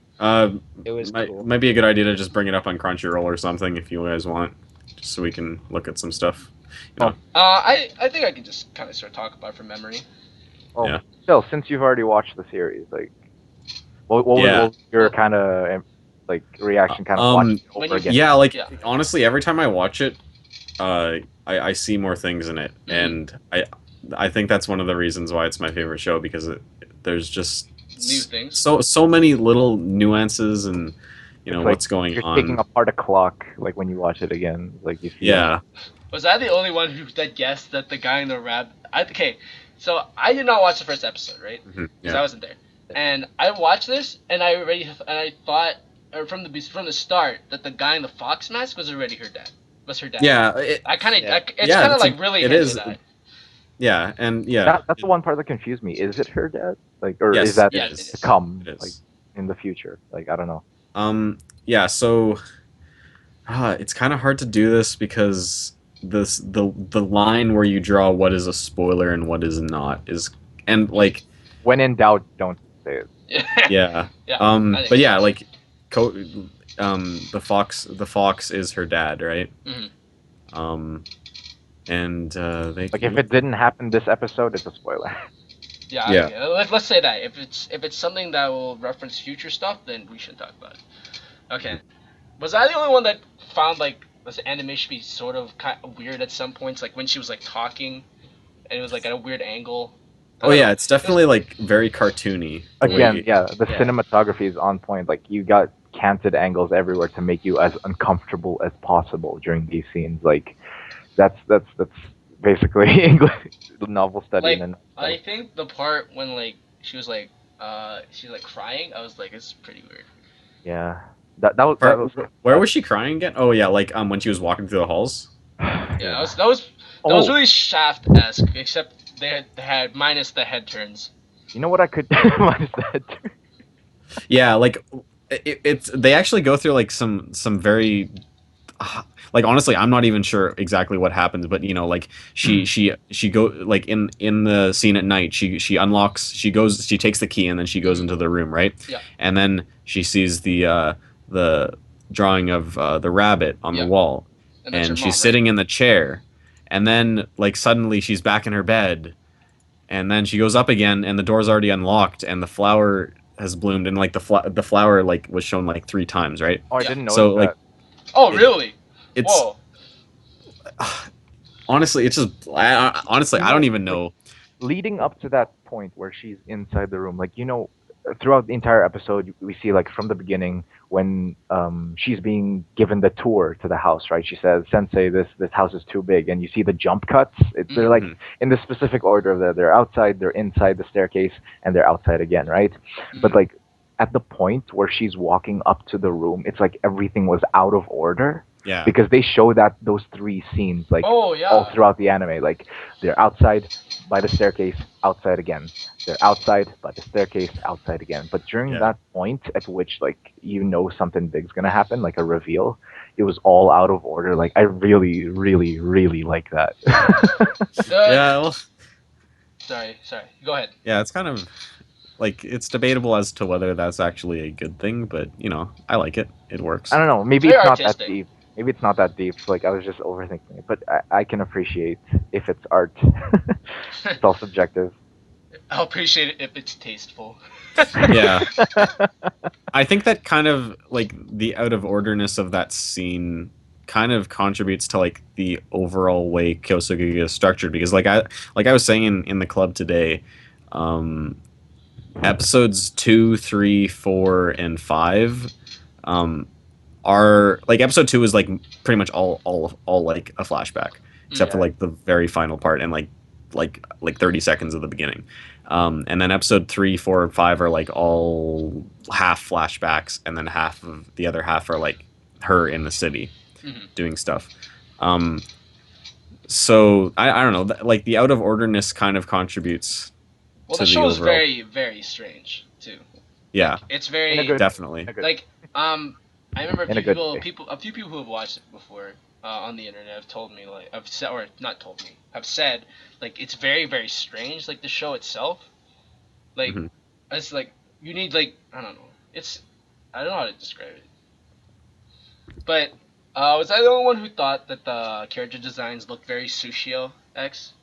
It was cool. Might be a good idea to just bring it up on Crunchyroll or something if you guys want, just so we can look at some stuff. You know? I think I can just kind of start talking about it from memory. Oh, Yeah. Still, since you've already watched the series, like, what was your kind of like reaction, kind of watching it When over you- again? Yeah, like Yeah. honestly, every time I watch it, I see more things in it, Mhm. and I think that's one of the reasons why it's my favorite show because there's just New things. so many little nuances and It's like what's going you're on. taking apart a clock, like when you watch it again, like you see. Yeah, Was I the only one that guessed that the guy in the rap? Okay, so I did not watch the first episode, right? Because I yeah, wasn't there, and I watched this, and I thought, or from the start, that the guy in the fox mask was already her dad. Was her dad? yeah. I kind of, Yeah. it's kind of it's like really it hinted is. at. Yeah, and yeah. That's the one part that confused me. Is it her dad? Like, or Yes, is that Yes, it it is. to come, It is. like, in the future? Like, I don't know. Yeah, so it's kind of hard to do this because the line where you draw what is a spoiler and what is not is and like When in doubt, don't say it. yeah. Yeah. I think But yeah, so. like the fox is her dad, right? Mhm. And they Like, if it didn't happen this episode, it's a spoiler. Yeah. Yeah. Okay. Let's say that if it's something that will reference future stuff, then we should talk about it. Okay. Was I the only one that found like this animation be sort of kind of weird at some points, like when she was like talking, and it was like at a weird angle? I Oh don't yeah, know. it's definitely like very cartoony. the Again, way- yeah, the Yeah. cinematography is on point. Like, you got canted angles everywhere to make you as uncomfortable as possible during these scenes. Like, that's basically English novel study Like, in a nutshell. I think the part when like she was like crying, I was like, it's pretty weird. Yeah, that was Where was she crying again? Oh yeah, like when she was walking through the halls. Yeah, that was Oh, really Shaft-esque, except they had minus the head turns. you know what I could minus that. Yeah, like it's they actually go through like some very like honestly I'm not even sure exactly what happens, but like she go like in the scene at night she unlocks she takes the key and then she goes into the room, right? Yeah. And then she sees the drawing of the rabbit on Yeah. the wall, And that's her and mom, she's sitting in the chair, and then like suddenly she's back in her bed, and then she goes up again and the door's already unlocked and the flower has bloomed, and like the flower like was shown like 3 times, right? Oh, I Yeah. didn't know So that. like Oh, it- really? it's Whoa. honestly it's just honestly I don't even know. Leading up to that point where she's inside the room, like, throughout the entire episode, we see, like, from the beginning when she's being given the tour to the house, right? She says, "Sensei, this house is too big," and you see the jump cuts. They're like Mhm. in the specific order of that. They're outside, they're inside the staircase, and they're outside again, right? But like at the point where she's walking up to the room, it's like everything was out of order. Yeah. Because they show those 3 scenes, like, Oh yeah. all throughout the anime. Like, they're outside by the staircase, outside again. They're outside by the staircase, outside again. But during Yeah. that point at which, like, something big's gonna happen, like a reveal, it was all out of order. Like, I really, really, really like that. Yeah, well, Sorry. Go ahead. yeah, it's kind of like it's debatable as to whether that's actually a good thing, but I like it. It works. I don't know. Maybe Very it's not that artistic. deep. Maybe it's not that deep. Like I was just overthinking it, but I can appreciate if it's art. It's all subjective. I'll appreciate it if it's tasteful. Yeah. I think that kind of like the out of orderness of that scene kind of contributes to like the overall way Kyousogiga is structured because like I was saying in the club today, um, episodes 2, 3, 4, and 5 um, are like episode 2 is like pretty much all like a flashback except for Yeah. like the very final part and like 30 seconds of the beginning. And then episode 3, 4, and 5 are like all half flashbacks, and then the other half are like her in the city Mhm. doing stuff. So I don't know, like the out of orderness kind of contributes Well, to the the show is overall. very, very strange too. Yeah, It's In a very good, definitely. in a good. like I remember In a good way. a few people who have watched it before on the internet have told me like have said or not told me have said like it's very, very strange, like the show itself. Like Mhm. it's like you need like I don't know. I don't know how to describe it. But was I the only one who thought that the character designs looked very Sushio X?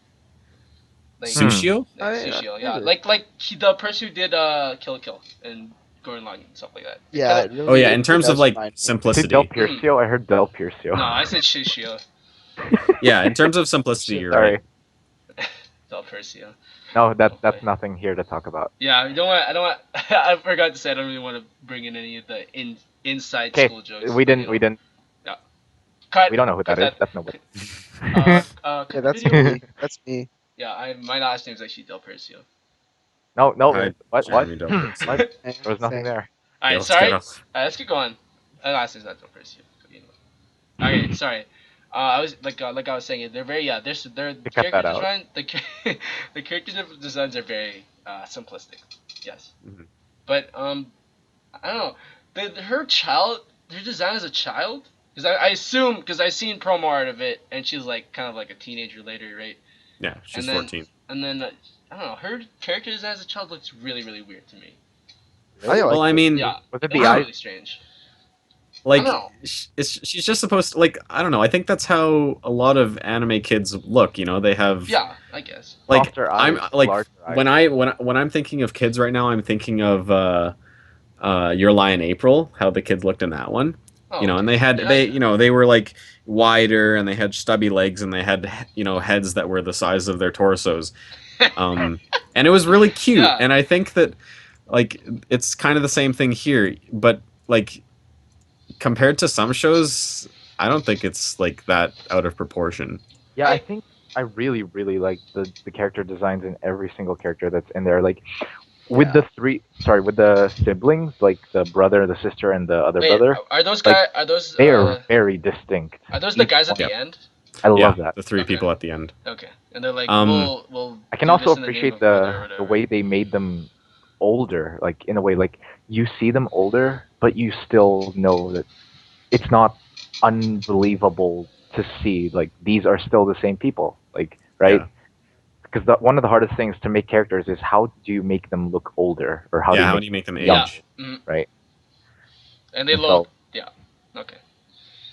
Like, Sushio? Sushio, yeah. maybe. The person who did Kill la Kill and Gurren Lagann and stuff like that. It Yeah, kinda- it Oh yeah, really in terms of does like remind me. Is it Del simplicity. Piercio? I heard Del Piercio. No, I said Shishio. Yeah, in terms of simplicity, you're Sorry. right. Del Percio. No, that's Okay. nothing here to talk about. Yeah, I don't want. I don't want. I forgot to say I don't really want to bring in any of the inside Okay, school jokes. we but, you didn't. know. We didn't. Cut. We don't know who cut that is. That's nobody. Cut Yeah, the that's video. me. That's me. Yeah, my last name is actually Del Percio. No, no. Hi, What? Jeremy Douglas. What? Alright, There was nothing there. Yeah, let's sorry. get off. Let's keep going. My last name's not Del Percio. You know. Okay, sorry. I was like I was saying, they're very they're You cut that out. the character designs are very simplistic. Yes. Mhm. But I don't know. Her design as a child, because I assume because I seen promo art of it, and she's like kind of like a teenager later, right? Yeah, she's And then- 14. And then I don't know. Her character design as a child looks really, really weird to me. I like Well, I mean, Yeah, Was it it's the eyes? really strange. like I don't know. she's just supposed to like I don't know. I think that's how a lot of anime kids look. They have Yeah, I guess. like Softer I'm eyes, like larger eyes. when I'm thinking of kids right now, I'm thinking of Your Lie in April, how the kids looked in that one. Oh, And okay. they had Yeah, they were like wider and they had stubby legs and they had heads that were the size of their torsos. And it was really cute. Yeah. And I think that like it's kind of the same thing here, but like compared to some shows, I don't think it's like that out of proportion. Yeah, I think I really, really like the character designs in every single character that's in there. Like with Yeah. with the siblings, like the brother, the sister, and the other Wait, brother, are those like, guys? Are those? they are very distinct. Are those the Each guys at one. the end? I Yeah, love that. the three Okay. people at the end. Okay, and they're like, Um, we'll. I can do also this in the name appreciate of mother or the whatever. way they made them older, like in a way, like you see them older, but you still know that it's not unbelievable to see like these are still the same people, like right? Yeah. Because one of the hardest things to make characters is how do you make them look older, or how yeah, do you how make do you make them Yeah. age? Mhm. right? And they And look. so- Yeah. Okay.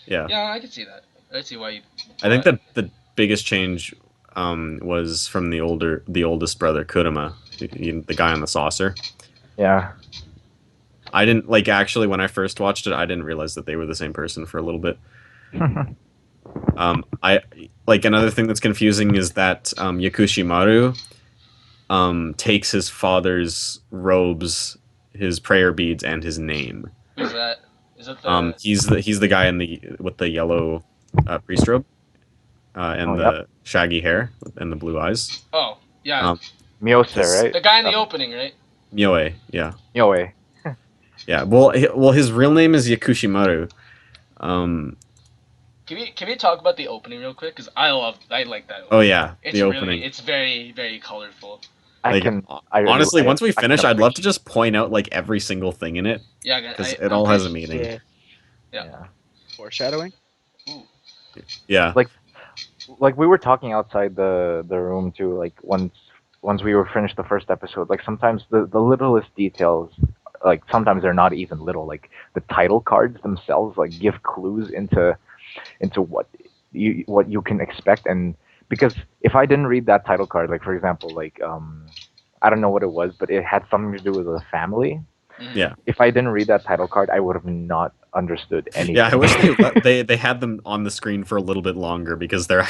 Yeah. Yeah, I can see that. I see why you. I think that the biggest change was from the oldest brother, Kurama, the guy on the saucer. Yeah. I didn't like actually when I first watched it, I didn't realize that they were the same person for a little bit. I like another thing that's confusing is that Yakushimaru takes his father's robes, his prayer beads, and his name. Who's that? Is it the? He's the guy with the yellow priest robe and Oh, the shaggy hair and the blue eyes. Oh, yeah. Um, Miose, This- right? The guy in the opening, right? Mioe, yeah. Mioe. Yeah, well, his real name is Yakushimaru. Can we talk about the opening real quick? Cause I like that. Oh yeah, It's the really, opening. it's very, very colorful. Like, honestly, once we finish, I'd love to just point out like every single thing in it Yeah, because it all has a meaning. Yeah. Yeah. Foreshadowing. Ooh. Yeah, Like we were talking outside the room too. Like once once we were finished the first episode, like sometimes the littlest details, like sometimes they're not even little. Like the title cards themselves, like give clues into what you can expect. And because if I didn't read that title card, like for example, like I don't know what it was, but it had something to do with a family. Yeah. If I didn't read that title card, I would have not understood anything. Yeah, I wish they had them on the screen for a little bit longer because they're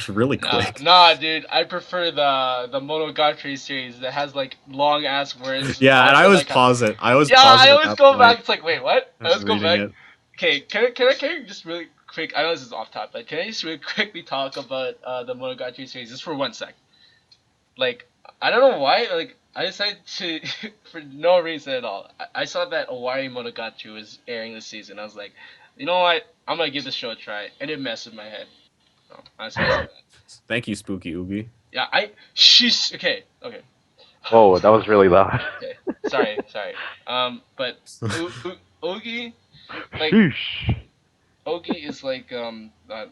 really quick. Nah, dude, I prefer the Monogatari series that has like long ass words. Yeah, and I often, was like, pausing. I was yeah, pausing I at always that go point. back. It's like, wait, what? I I was always go reading back. it. Okay, can I just really quick? I know this is off topic, but can I just really quickly talk about the Monogatari series just for 1 sec? Like, I don't know why. Like, I decided to for no reason at all. I saw that Owari Monogatari was airing this season. I was like, you know what? I'm gonna give this show a try, and it messed with my head. So, honestly, I said that. Thank you, Spooky Oogie. Yeah, okay. Whoa, that was really loud. Okay, sorry. But Ogi, like Sheesh. Ogi is like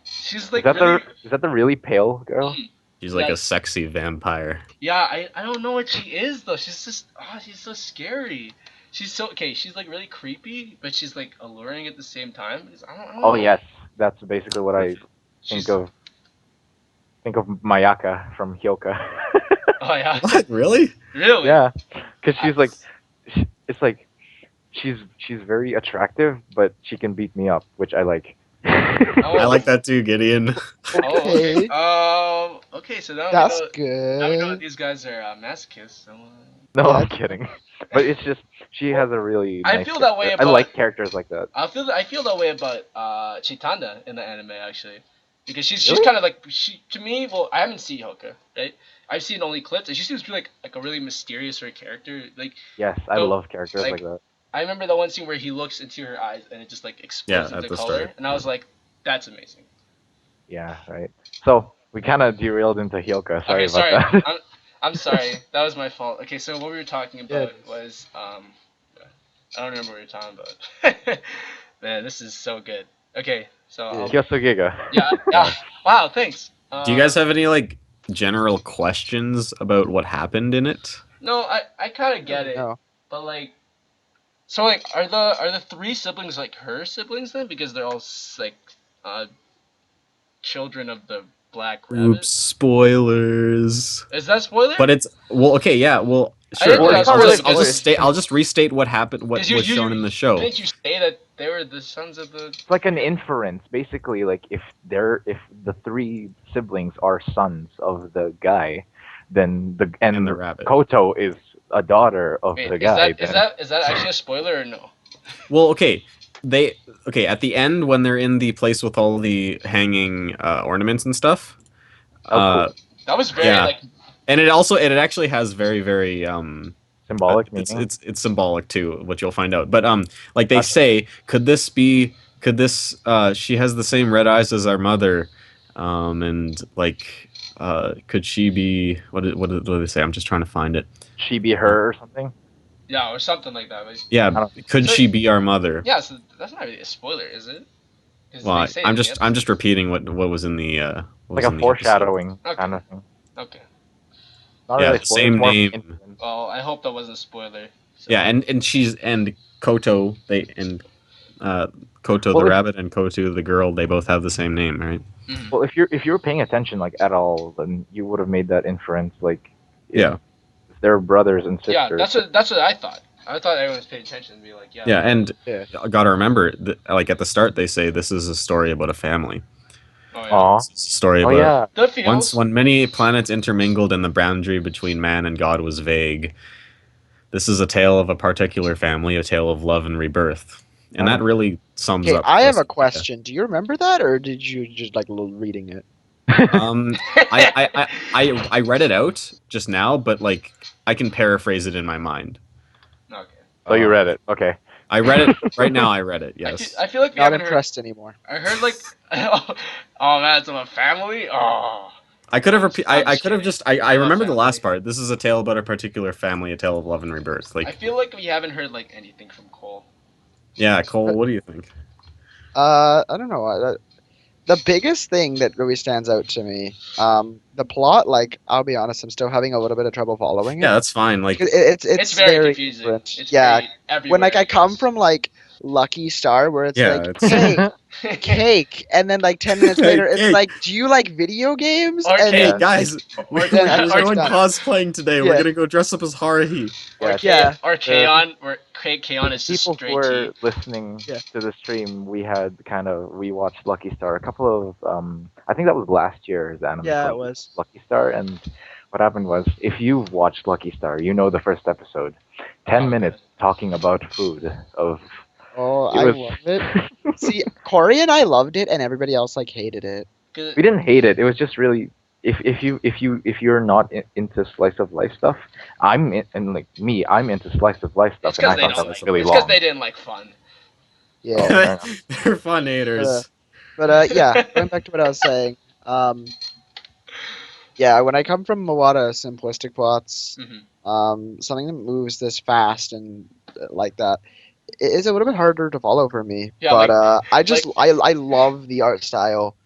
she's Is like that really. the really pale girl? She's like Yeah. a sexy vampire. Yeah, I don't know what she is though. She's just she's so scary. She's so okay. She's like really creepy, but she's like alluring at the same time. I don't know. Oh yes, that's basically what I She's, think of. Think of Mayaka from Hyoka. Oh yeah. What? Really? Really? Yeah, because she's like, it's like, she's very attractive, but she can beat me up, which I like. Oh. I like that too, Gideon. Okay, Okay. So now that's we know that good. these guys are masochists. So, No, Yeah. I'm kidding. But it's just she has a really. I nice feel that way character. I about- like characters like that. I feel that way about Chitanda in the anime actually, because she's Really? kind of like to me. Well, I haven't seen Hoka, right? I've seen only clips, and she seems really like a really mysterious sort of character. Like Yes, I So, love characters like- like that. I remember the one scene where he looks into her eyes and it just like explodes Yeah, at into the color, start. and I was like, that's amazing. Yeah, right. So we kind of derailed into Hyoka. Sorry Okay, about sorry. that. I'm sorry. That was my fault. Okay, so what we were talking about was I don't remember what we were talking about. Man, this is so good. Okay, so Kyousogiga. yeah. Wow, thanks. Do you guys have any like general questions about what happened in it? No, I kind of get it, No. but like, so like, are the three siblings like her siblings then? Because they're all like, children of the Black Rabbit. Oops, spoilers. Is that spoiler? But it's well, okay, yeah, well, I sure. didn't know I'll, that's really I'll spoilers. just state. I'll just restate what happened. What 'Cause was shown in the show. Didn't you say that they were the sons of the? It's like an inference, basically. Like if the three siblings are sons of the guy, then And the rabbit. Koto is a daughter of Wait, the is guy. that actually a spoiler or no? Well, okay. At the end when they're in the place with all the hanging ornaments and stuff. Oh, cool. That was very Yeah. like. And it actually has very Symbolic it's meaning. it's symbolic too, which you'll find out. But like they say, could this she has the same red eyes as our mother, and like could she be what do they say? I'm just trying to find it. She be her or something. Yeah, or something like that. But, Yeah, could So- she be our mother? yeah, so that's not really a spoiler, is it? 'Cause Well, they say it I'm in the just repeating what was in the what Like was in a the foreshadowing Okay. kind of thing. episode. Okay. Not Yeah, really the spoiler, same it's more of an name. inference. Well, I hope that wasn't a spoiler. So. Yeah, and Koto Koto Well, the if- rabbit and Koto the girl, they both have the same name, right? Mhm. Well, if you were paying attention like at all, then you would have made that inference. Like, Yeah. if they're brothers and sisters. Yeah, that's what I thought. I thought everyone was paying attention and be like, yeah. Yeah, and Yeah. I gotta remember, like at the start, they say this is a story about a family. Oh, yeah. Aw. It's a story Oh about yeah. The feels. once when many planets intermingled and the boundary between man and God was vague. This is a tale of a particular family, a tale of love and rebirth, and that really sums Okay, up. I have this a question. Do you remember that, or did you just like reading it? I read it out just now, but like I can paraphrase it in my mind. Okay. So you read it. Okay. I read it right now. I read it. Yes. I feel like we Not haven't impressed anymore. heard. I heard like, oh man, it's about family. Oh. I could have I could have kidding. just I remember the last Family. part. This is a tale about a particular family, a tale of love and rebirth. I Like, feel like we haven't heard like anything from Cole. yeah, Cole, what do you think? I don't know. the biggest thing that really stands out to me, the plot. Like, I'll be honest, I'm still having a little bit of trouble following it. Yeah, that's fine. Like, It's It's very very confusing. different. It's Yeah, very when everywhere. like I come from like Lucky Star, where it's yeah, like it's cake, and then like 10 minutes later, it's Cake. like, do you like video games? Or And Hey cake. then like, guys, Or then we're episode's going done. cosplaying today. We're Yeah, gonna go dress up as Haruhi. or Yeah, K yeah, or the Kaon, where Kaon is just people who straight T. were listening yeah. to the stream, we watched Lucky Star a couple of I think that was last year's Anime Yeah, Club. it We was. watched Lucky Star, and what happened was, if you've watched Lucky Star, you know the first episode. 10 minutes talking about food. Of Oh, it I was. love it. See, Corey and I loved it, and everybody else like hated it. We didn't hate it. It was just really, if you're not into slice of life stuff, and like me, I'm into slice of life It's stuff, and I because they thought that don't was like. really It's because long. they didn't like fun. Oh, Yeah, fair enough. They're fun but haters. yeah. Going back to what I was saying. Yeah, when I come from a lot of simplistic plots, Hmm. something that moves this fast and like that is a little bit harder to follow for me. Yeah, But like I love the art style.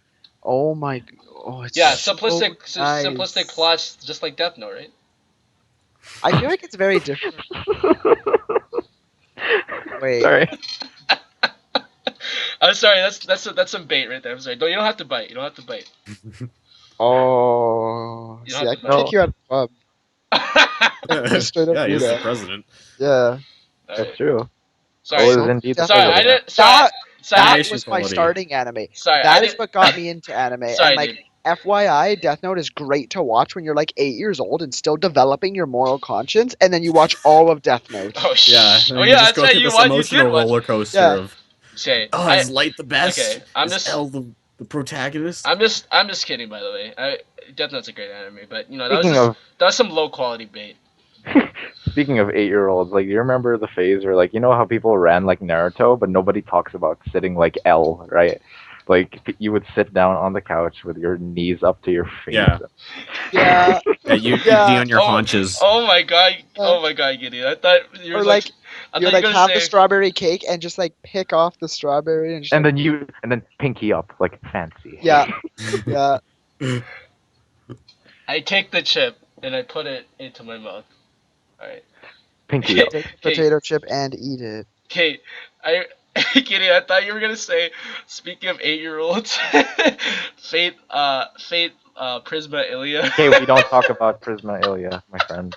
Oh my, oh, it's yeah, so simplistic nice. plots, just like Death Note, right? I feel like it's very different. Wait, Sorry. I'm sorry. That's some bait right there. I'm sorry. You don't have to bite. You don't have to bite. oh, You don't see, have I to can bite. kick No, you out of the club. Just straight up Yeah, do he's the that. president. Yeah. that's Alright. true. Sorry. Oh, is indeed the Sorry, Sorry. I president. didn't. Sorry. That Sorry. that Animation was my quality. starting anime. Sorry. I That is didn't. what got me into anime. And Sorry, like, dude. FYI, Death Note is great to watch when you're like 8 years old and still developing your moral conscience, and then you watch all of Death Note. Oh Yeah, shh. Oh and you yeah, just that's go right. through You this watch. You did emotional watch. roller coaster Yeah. of, Okay. oh, is Light the best? Okay. I'm Is just. L the protagonist? I'm just kidding. By the way, Death Note's a great anime, but you know Speaking of that was some low quality bait. speaking of 8-year-olds, like, do you remember the phase where, like, you know how people ran like Naruto, but nobody talks about sitting like L, right? Like, you would sit down on the couch with your knees up to your face. Yeah. Yeah. Yeah, you'd be Yeah. on your Oh, haunches. oh my god, Uh, oh my god, Gideon. I thought you were or like, like I you thought would you were like gonna have the say, strawberry cake and just like pick off the strawberry and just And like, then pinky up, like fancy. yeah, yeah. I take the chip and I put it into my mouth. All right. Pinky up. Take the Okay, potato chip and eat it. okay. I, Gideon, I thought you were gonna say, speaking of 8-year-olds, Prisma Ilya. Okay, we don't talk about Prisma Ilya, my friend.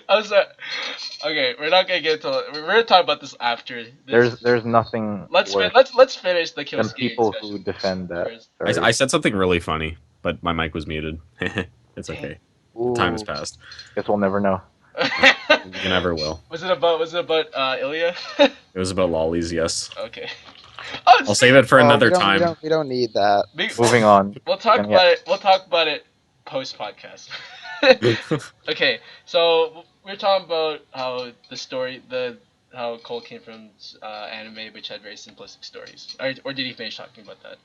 I was okay. We're not gonna get to. We're gonna talk about this after. This. There's nothing Let's worse let's finish the than Kyousogiga people discussion who defend that. first. Sorry. I said something really funny, but my mic was muted. It's okay. Time has Ooh. passed. Guess we'll never know. You never will. Was it about Ilya? It was about lollies, yes. Okay. Oh, I'll save it for Oh, another we don't, time. we don't need that. Moving on. We'll talk Yeah. about it. We'll talk about it post podcast. Okay, so we're talking about how the story, how Cole came from anime, which had very simplistic stories. Or did he finish talking about that?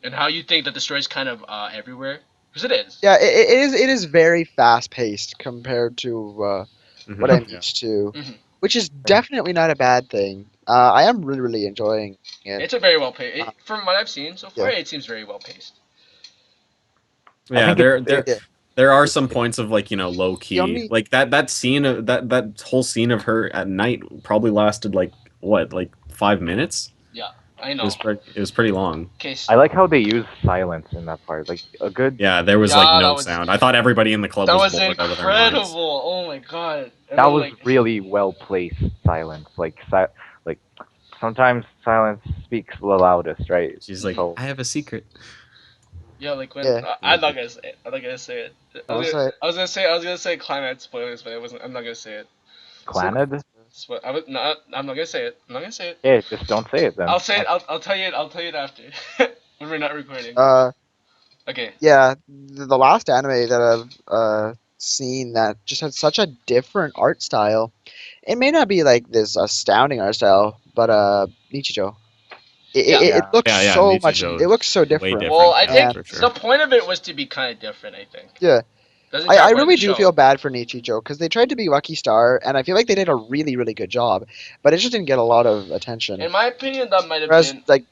And how you think that the story is kind of everywhere? Because it is. yeah, it is very fast paced compared to what I'm Yeah. used to, Mhm. which is definitely not a bad thing. I am really enjoying it. It's a very well paced. From what I've seen so far, Yeah. it seems very well paced. Yeah, think Yeah. there are some points of, like, low key. The only- Like that scene of that whole scene of her at night probably lasted like 5 minutes? I It know. was pretty long. Okay. I like how they use silence in that part. Like a good. Yeah, there was Yeah, like that no was- sound. I thought everybody in the club That was was bored out of their minds. incredible. Oh my god. And That then, was like, really well placed silence. Like sometimes silence speaks the loudest, right? She's like, So- I have a secret. yeah, like when Yeah. I'm not gonna say it. I'm not gonna say it. I was like, I was gonna say Clannad spoilers, but I'm not gonna say it. Clannad? I'm not gonna say it. I'm not gonna say it. Yeah, just don't say it then. I'll say it. I'll tell you it. I'll tell you it after when we're not recording. Okay. yeah, the last anime that I've seen that just had such a different art style. It may not be like this astounding art style, but Nichijou. Yeah. It looks Yeah, so much. Nichijou It looks so way different. different. Well, I Yeah, think for sure. the point of it was to be kind of different. I think. Yeah. That's I exactly what really the do show- feel bad for Nichijou because they tried to be Lucky Star, and I feel like they did a really good job, but it just didn't get a lot of attention. In my opinion, that might have Whereas, been. like,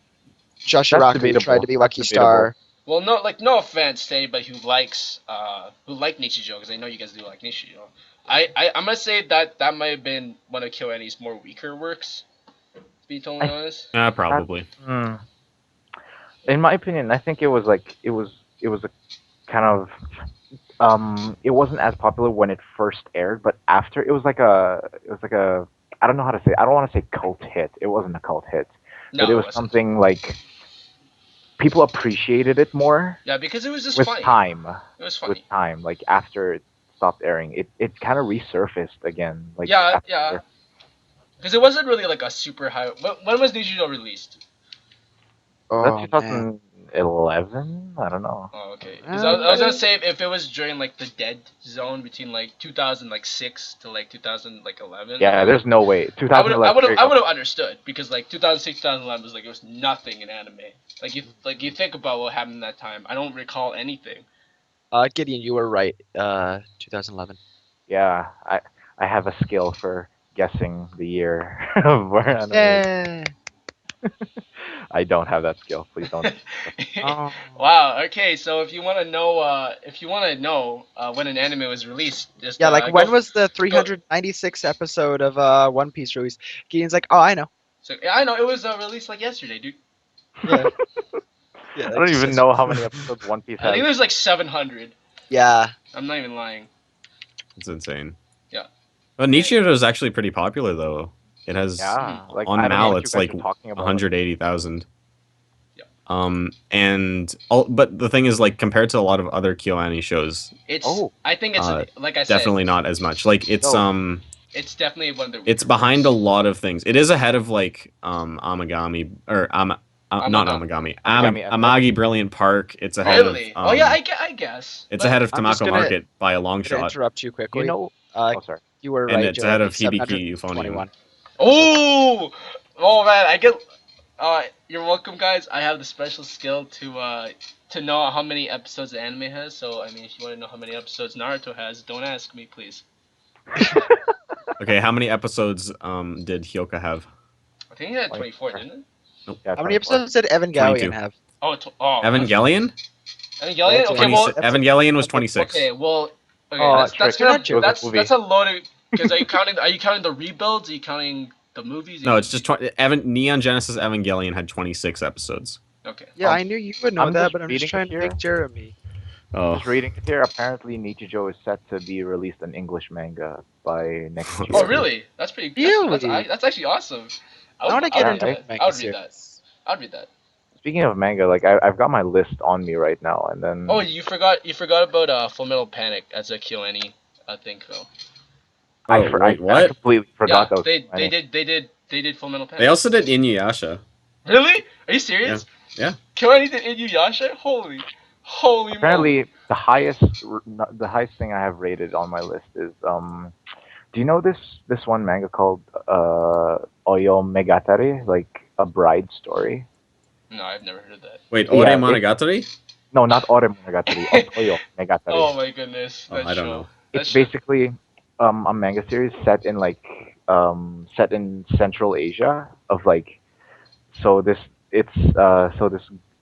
Joshiraku tried to be Lucky Star. Well, no offense to anybody who likes who like Nichijou, because I know you guys do like Nichijou. I'm gonna say that might have been one of KyoAni's more weaker works, to be totally honest. Probably. In my opinion, I think it was a kind of it wasn't as popular when it first aired, but after it was like a I don't know how to say it. I don't want to say cult hit. It wasn't a cult hit, No, but it was wasn't. something like people appreciated it more Yeah, because it was just with funny. time. It was funny. With time, like after it stopped airing, it kind of resurfaced again. Like Yeah, after- yeah. Because it wasn't really like a super high. When was Nichijou released? Oh That's man. 2011. I don't know. Oh, okay. Because I was gonna say if it was during like the dead zone between like 2006 to like 2011. Yeah, there's no way. 2011. I would have understood because like 2006 2011 was like it was nothing in anime. Like you think about what happened in that time. I don't recall anything. Gideon, you were right. 2011. Yeah, I have a skill for guessing the year of where anime is. Yeah. I don't have that skill. Please don't. Oh. Wow. Okay. So if you want to know when an anime was released, just Yeah, like go when was the 396th episode of One Piece released? Gideon's like, oh, I know. So yeah, I know it was released like yesterday, dude. Yeah. Yeah. I like don't even just- know how many episodes One Piece I think has. there's like 700. Yeah. I'm not even lying. It's insane. Yeah. But Nichijou is actually pretty popular though. It has Yeah, like on I don't know Mal what you it's guys like are talking about. 180,000. Yeah. But the thing is, like, compared to a lot of other KyoAni shows, It's. Oh. I think it's like I said. definitely not as much. Like, it's No. It's definitely one of the. it's behind a lot of things. It is ahead of like Amagami or not Amagami. Amagami Amagi Brilliant Park. It's ahead Really? of Oh yeah, I guess. it's But- ahead of I'm just Tamako gonna- Market by a long I'm gonna shot. interrupt you quickly. You know. Uh, Oh, sorry. you were And right, it's ahead of Jeremy. Hibiki Euphonium. 721. Oh, oh man, I get. You're welcome, guys. I have the special skill to know how many episodes the anime has. So I mean, if you want to know how many episodes Naruto has, don't ask me, please. Okay, how many episodes did Hyoka have? I think he had 24, didn't it? Yeah, How many 24. episodes did 22. Evangelion have? Oh, Evangelion? Evangelion. Okay, 20 well, Evangelion was 26. okay, well, okay, Oh, that's Trick. gonna It was a movie. that's a loaded. Because are you counting the rebuilds? Are you counting the movies? No, it's just Neon Genesis Evangelion had 26 episodes. Okay. Yeah, I knew you would know I'm that, just but I'm just reading trying it to here. pick Jeremy. Oh, Just reading it here. Apparently, Nichijou is set to be released in English manga by next year. Oh, really? That's pretty. Really? That's actually awesome. I want to get I'd into read the that. manga I would read that. series. I'd read that. Speaking of manga, like I've got my list on me right now, and then Oh, you forgot about Full Metal Panic as a KyoAni thing though. I Oh, wait, I what? completely forgot Yeah, those. they did Full Metal Panic. They also did Inuyasha. Really? Are you serious? Yeah. KyoAni did Inuyasha? Holy moly. Apparently, the highest thing I have rated on my list is Do you know this one manga called Oyo Megatari, like a bride story? No, I've never heard of that. Wait, Yeah, Ore it- Monogatari? No, not Ore Monogatari. Oyo Megatari. Oh my goodness. Oh, That's I don't show. know. That's It's basically a manga series set in set in Central Asia of like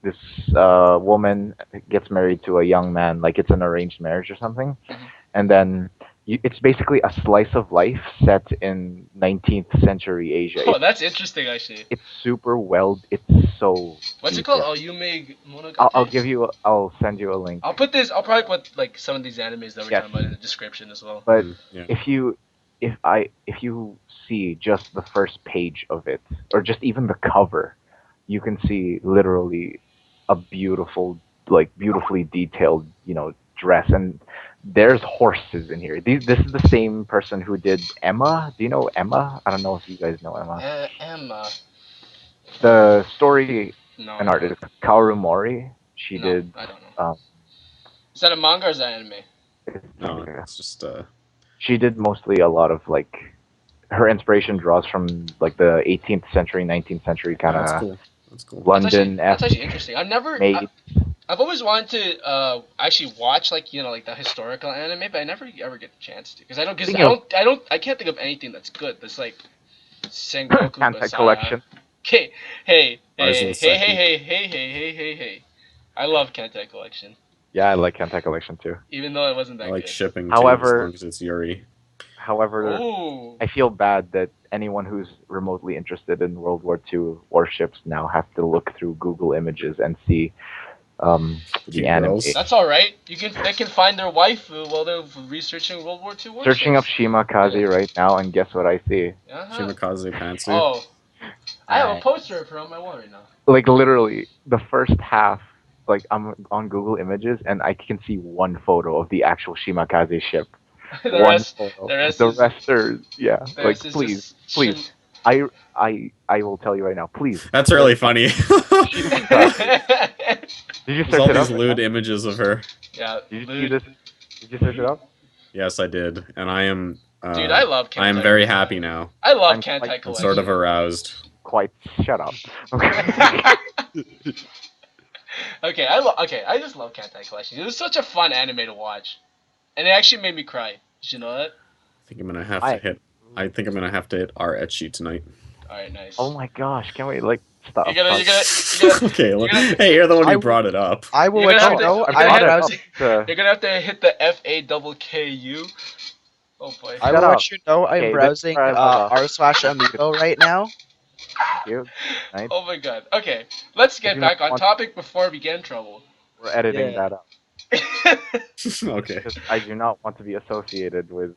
this woman gets married to a young man, like it's an arranged marriage or something, Mhm. and then it's basically a slice of life set in 19th century Asia. Oh, that's interesting actually. It's super well. It's so. What's it detailed. called? Oh, Yume Monogatari? I'll send you a link. I'll probably put like some of these animes that we're Yes. talking about in the description as well. But Yeah. if you see just the first page of it, or just even the cover, you can see literally a beautifully detailed, dress, and there's horses in here. This is the same person who did Emma. Do you know Emma? I don't know if you guys know Emma. Emma. The story No. and artist Kaoru Mori. She No, did. I don't know. Is that a manga or is that anime? No, it's just She did mostly a lot of her inspiration draws from like the 18th century, 19th century kind that's of cool. That's cool. London. That's actually interesting. I've always wanted to actually watch the historical anime, but I never ever get the chance to because I can't think of anything that's good. That's like Sengoku Kantai Basara. collection. Okay, hey, Tarzan hey, hey, hey, Seki. hey, hey, hey, hey, hey, hey. I love Kantai Collection, Yeah, I like Hentai Collection too. even though it wasn't I that like good. shipping too, as However, long as it's Yuri. Ooh. I feel bad that anyone who's remotely interested in World War II warships now have to look through Google Images and see the Cute anime. girls. That's all right. They can find their waifu while they're researching World War II warships. Searching up Shimakaze right now, and guess what I see? Uh-huh. Shimakaze Pantsu. Oh, I have a Alright. poster of her on my wall right now. Like literally, the first half. Like I'm on Google Images, and I can see one photo of the actual Shimakaze ship. the One rest, photo. the rest The is, rest are yeah. the Like rest is please, just please. I will tell you right now. Please. That's really funny. Shimakaze. Did you There's search all it up? these lewd images of her. Yeah, Did you see lewd. this? Did you search it up? Yes, I did, and I am. Dude, I love I am Kantai. very happy now. I love I'm Kantai like- I'm Collection. sort of aroused. Quite. Shut up. Okay, I just love Kantai Collection. It was such a fun anime to watch, and it actually made me cry. Did you know that? I think I'm gonna have to hit. I think I'm gonna have to hit our etchy tonight. All right, nice. Oh my gosh! Can we like stop? You're gonna Okay, you're gonna- hey, you're the one I who w- brought it up. I will You're let gonna you have to- know. you're I'm gonna not have browsing. You're gonna have to hit the FAKKU. Oh boy. I Shut will up. let you know. I'm Okay, this browsing is where I log off. r/amiibo right now. Thank you. Right? Oh my god. Okay, let's I get do not back on want- topic before we get in trouble. We're editing Yeah. that up Okay. because I do not want to be associated with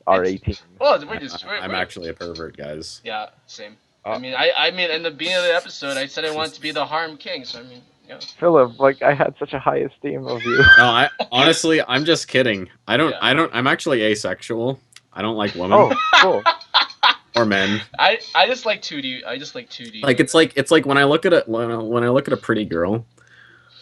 R18. Well, we're I'm actually a pervert, guys. yeah, same. Oh. I mean, in the beginning of the episode, I said I wanted to be the harm king. So I mean, yeah. Philip, like I had such a high esteem of you. No, I honestly, I'm just kidding. Yeah. I'm actually asexual. I don't like women Oh, cool. or men. I just like 2D. I just like 2D. Like it's like when I look at when I look at a pretty girl,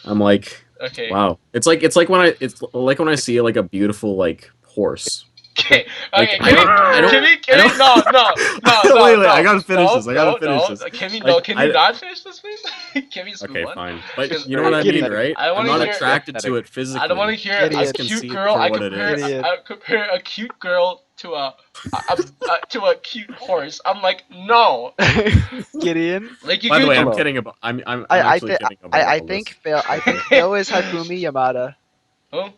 I'm like, Okay. wow. It's like when I see like a beautiful like horse. Okay. Like, Okay. I don't- Can we? I don't- No. Wait, no, I gotta finish no, this. I gotta no, finish no. this. Can we? Like, No. Can you I- not finish this, please? Can we just Okay, move on? fine. But Because- you know what I Gideon, mean, right? I I'm wanna not hear- attracted to it physically. I don't want to hear Gideon. a Just can cute see it girl. for I what it compare, is. I compare a cute girl to a cute horse. I'm like, no. Gideon. Like you By the could- way, I'm Hello. kidding about. I'm I actually thi- kidding about I all think this. Phil. I think Phil is Hifumi Yamada. Who?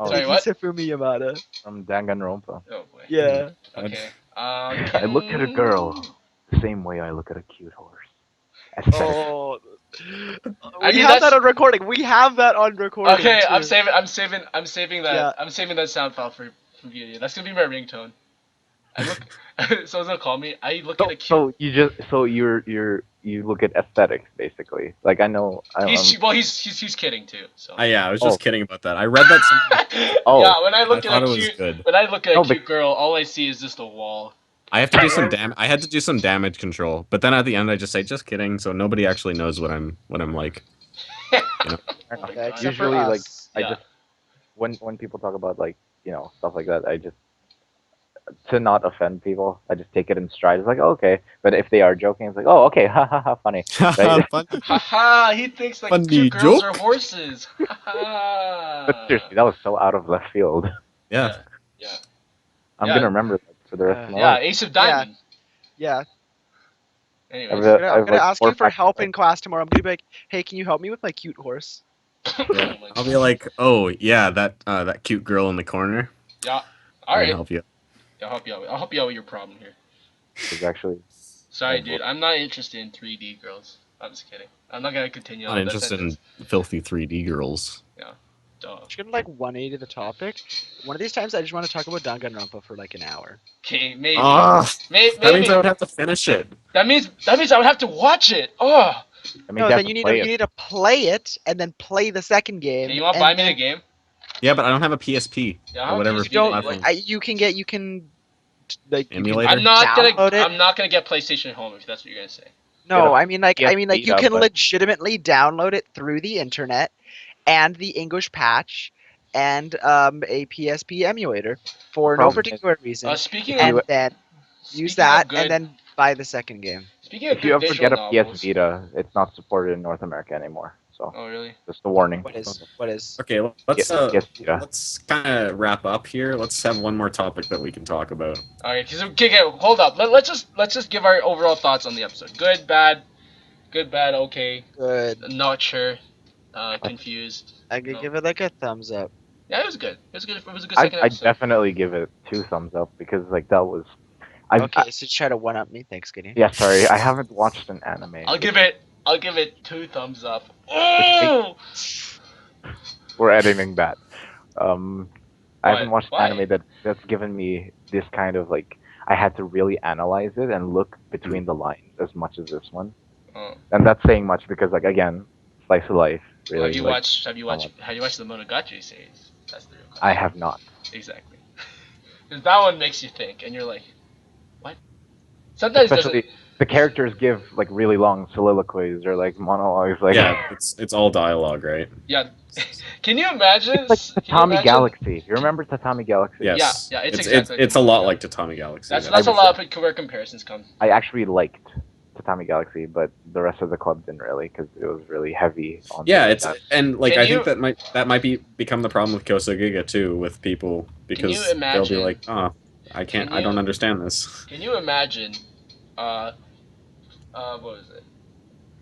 Oh, I Sorry, think what? he's Hifumi Yamada. from Danganronpa. Oh boy. Yeah. Okay. I look at a girl the same way I look at a cute horse. Aesthetic. Oh. I We mean, have that that's- on recording. We have that on recording. Okay, too. I'm saving that. Yeah. I'm saving that sound file for video. That's gonna be my ringtone. I look. Someone's gonna call me. I look at a cute. You look at aesthetics basically. Like I know. He's kidding too. So. Yeah, I was just Oh. kidding about that. I read that somewhere. Oh. Yeah, when I look I at thought a it was cute, good. when I look at a No, cute but- girl, all I see is just a wall. I have to do some I had to do some damage control, but then at the end I just say just kidding, so nobody actually knows what I'm like. Oh Yeah, my except God. Usually, for like, us. I Yeah. just when people talk about like stuff like that, I just to not offend people, I just take it in stride. It's like okay, but if they are joking, it's like oh okay, ha ha ha, funny. Right? Haha, he thinks like Funny cute girls are joke. horses. Haha. But seriously, that was so out of left field. Yeah. Yeah. I'm Yeah. gonna remember that for the rest of my Yeah, life. Ace of Diamond. Yeah. Anyways. I've, I'm gonna like, ask 4 you for facts, help right? in class tomorrow. I'm gonna be like, hey, can you help me with my cute horse? Oh my I'll be God. like, oh yeah, that cute girl in the corner. Yeah. I All can right. help you. I'll help you out. I'll help you out with your problem here. It's actually Sorry, Oh, dude. I'm not interested in 3D girls. I'm just kidding. I'm not gonna continue. Not on that interested in sentence. filthy 3D girls. Duh. Just gonna like 180 the topic. One of these times, I just want to talk about Danganronpa for like an hour. Okay, maybe. Ah, Maybe. that means I would have to finish it. That means I would have to watch it. Oh. I mean, No, you have then to you need play to it. you need to play it and then play the second game. Okay, you want to and buy me then the game? Yeah, but I don't have a PSP Yeah, I or have a whatever. PSP. You don't. platform. You can like you can Emulator? I'm not download gonna. it. I'm not gonna get PlayStation Home if that's what you're gonna say. No, Get a I mean like PS you Vita, can but- legitimately download it through the internet and the English patch and a PSP emulator for no problem is- particular reason, Speaking and of then use speaking that of good, and then buy the second game. speaking of If you good ever visual get a novels, PS Vita, it's not supported in North America anymore. So Oh really? just a warning. What is? Okay, Yeah. let's kind of wrap up here. Let's have one more topic that we can talk about. Alright, okay, hold up. Let's just give our overall thoughts on the episode. Good, bad, okay, Good. not sure, confused. I could No. give it like a thumbs up. Yeah, it was good. It was a good I second I episode. definitely give it 2 thumbs up because like that was. Okay, so try to one up me. Thanks, Gideon. Yeah, sorry, I haven't watched an anime. I'll give it 2 thumbs up. Oh! We're editing that. I Why? haven't watched Why? anime that's given me this kind of like I had to really analyze it and look between the lines as much as this one. Oh. And that's saying much because like again, slice of life. Really. Have you like, watched the Monogatari series? That's the real question. I have not. Exactly. Because that one makes you think, and you're like, what? Sometimes it Especially the characters give like really long soliloquies or like monologues. Like Yeah, it's all dialogue, right? doesn't. Yeah. Can you imagine? it's like Can you Tatami imagine- Galaxy. You remember Tatami Galaxy? Yes. Yeah, it's it's exactly it's a like lot that. like Tatami Galaxy. That's yeah. a lot of where comparisons come. I actually liked Tatami Galaxy, but the rest of the club didn't really because it was really heavy on. Yeah, the- it's and like Can I you- think that might become the problem with Kyousogiga too with people because you they'll imagine- be like, oh, I Can I don't you- understand this. Can you imagine, what was it?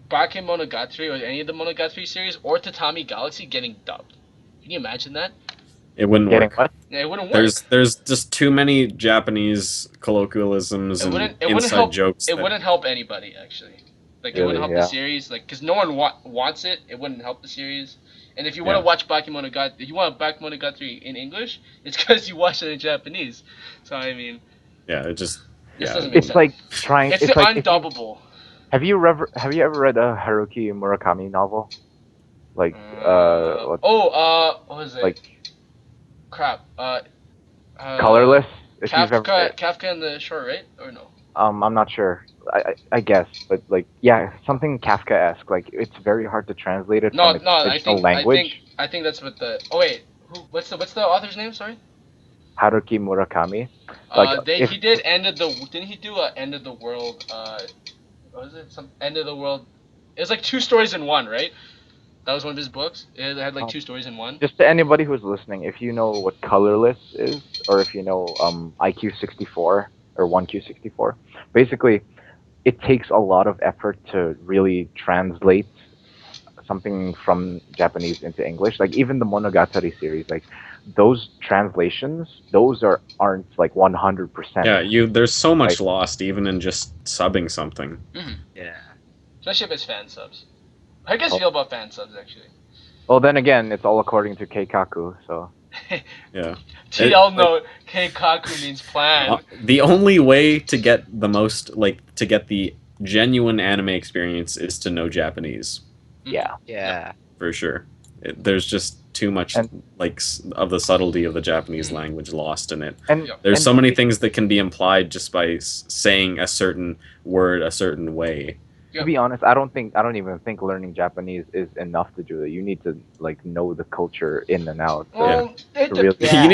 Bakemonogatari or any of the Monogatari series or Tatami Galaxy getting dubbed? Can you imagine that? It wouldn't Getting work. what? Yeah, it wouldn't work. There's just too many Japanese colloquialisms and wouldn't inside help. jokes. It that- wouldn't help anybody actually. Like it Really, wouldn't help yeah. the series. Like because no one wants it. It wouldn't help the series. And if you want Yeah. to watch Bakemonogatari, if you want Bakemonogatari in English, it's because you watch it in Japanese. So I mean, Yeah, it just this yeah. doesn't make It's sense. like trying. It's It's like if you- undubbable. have you ever read a Haruki Murakami novel? Like what, what was it? like Crap. Colorless? If you've ever Kafka in the Shore, right? Or no? I'm not sure. I guess, but like yeah, something Kafka-esque. Like it's very hard to translate it No, from its no. original language. I think that's what the. Oh wait, what's the author's name? Sorry. Haruki Murakami. Like, if- He did didn't he do a end of the world? What was it? Some end of the world. It was like 2 stories in one, right? That was one of his books. It had like 2 stories in one. Just to anybody who's listening, if you know what colorless is, or if you know IQ64 or 1Q64, basically, it takes a lot of effort to really translate something from Japanese into English. Like even the Monogatari series, like those translations, those aren't like 100%. Yeah, there's so much Like- lost even in just subbing something. Yeah. Especially if it's fan subs. How do you guys feel about fan subs actually? Well, then again, it's all according to Keikaku, so. Yeah. TL note: Keikaku means plan. The only way to get the most to get the genuine anime experience is to know Japanese, Yeah. Yeah. for sure. There's just too much And- of the subtlety of the Japanese language lost in it. And Yeah. There's and so many things that can be implied just by saying a certain word a certain way. To be honest, I don't even think learning Japanese is enough to do it. You need to like know the culture in and out. So Well, it really- depends. Yeah. You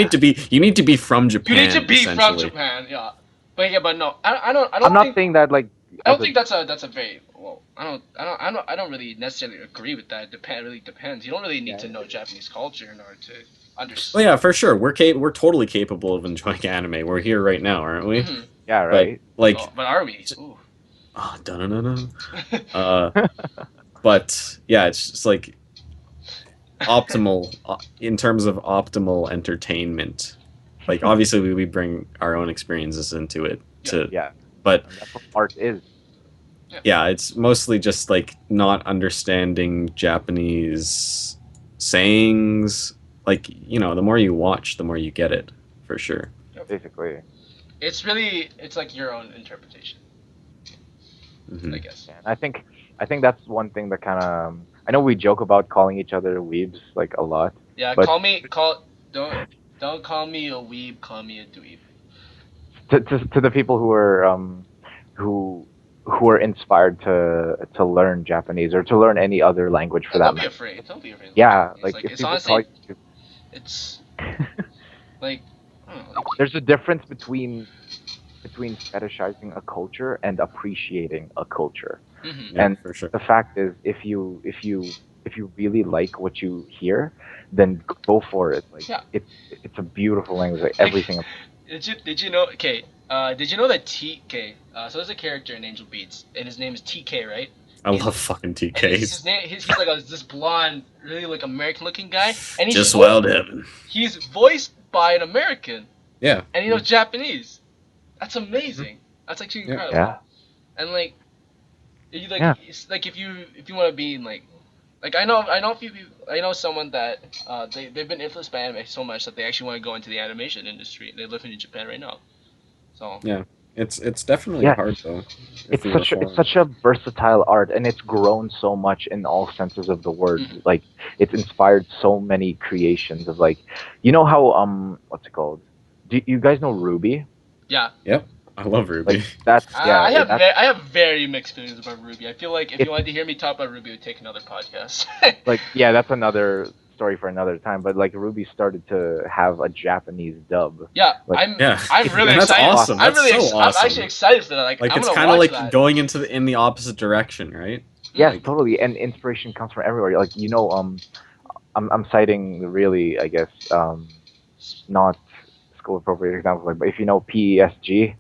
need to be from Japan. You need to be from essentially. Japan, yeah. But no, I don't I'm not think saying that like. I don't as a- think that's a very well. I don't really necessarily agree with that. It really depends. You don't really need to know Japanese culture in order to understand. Well, yeah, for sure. We're totally capable of enjoying anime. We're here right now, aren't we? Mhm. Yeah, right. Like, Oh, but are we? Ooh. oh, but yeah, it's just like optimal in terms of optimal entertainment. Like, obviously, we bring our own experiences into it. Yeah, But and that's what art is. yeah, it's mostly just like not understanding Japanese sayings. Like, the more you watch, the more you get it, for sure. Basically. It's like your own interpretation, Mhm. I guess. And I think that's one thing that kind of. I know we joke about calling each other weebs like a lot. Yeah, But- don't call me a weeb, call me a dweeb. To the people who are inspired to learn Japanese or to learn any other language for that Don't be matter. afraid. Don't be afraid. Yeah, it's like if it's people honestly call you, it's like I don't know, there's a difference between fetishizing a culture and appreciating a culture. mhm. Yeah, And for sure. The fact is, if you if you really like what you hear, then go for it. Like Yeah. it's a beautiful language. Like Like, everything. did you know? Okay. Did you know that TK? So there's a character in Angel Beats, and his name is TK, right? I He's, love fucking and his TKs. name, he's like this blonde, really like American-looking guy, and Just wild heaven. he's voiced by an American, Yeah. and he knows Japanese. That's amazing. That's actually Yeah. incredible. Yeah. And like, you like, Yeah. it's like if you want to be in like I know a few people. I know someone that they've been influenced by anime so much that they actually want to go into the animation industry. They live in Japan right now. So Yeah. It's definitely Yeah. hard though. It's such a versatile art, and it's grown so much in all senses of the word. Like it's inspired so many creations of like, you know how what's it called? Do you guys know Ruby? yeah. Yep. I love Ruby. Like that's I have that's, I have very mixed feelings about Ruby. I feel like if you wanted to hear me talk about Ruby, it would take another podcast. like yeah, that's another story for another time. But like Ruby started to have a Japanese dub. Yeah, Like, I'm really And that's excited. awesome. I'm That's really so awesome. I'm actually excited for that. Like I'm it's gonna kind of watch like that. going in the opposite direction, right? yes, Like- totally. And inspiration comes from everywhere. Like I'm citing really, I guess, not school appropriate examples, like, but if you know PESG,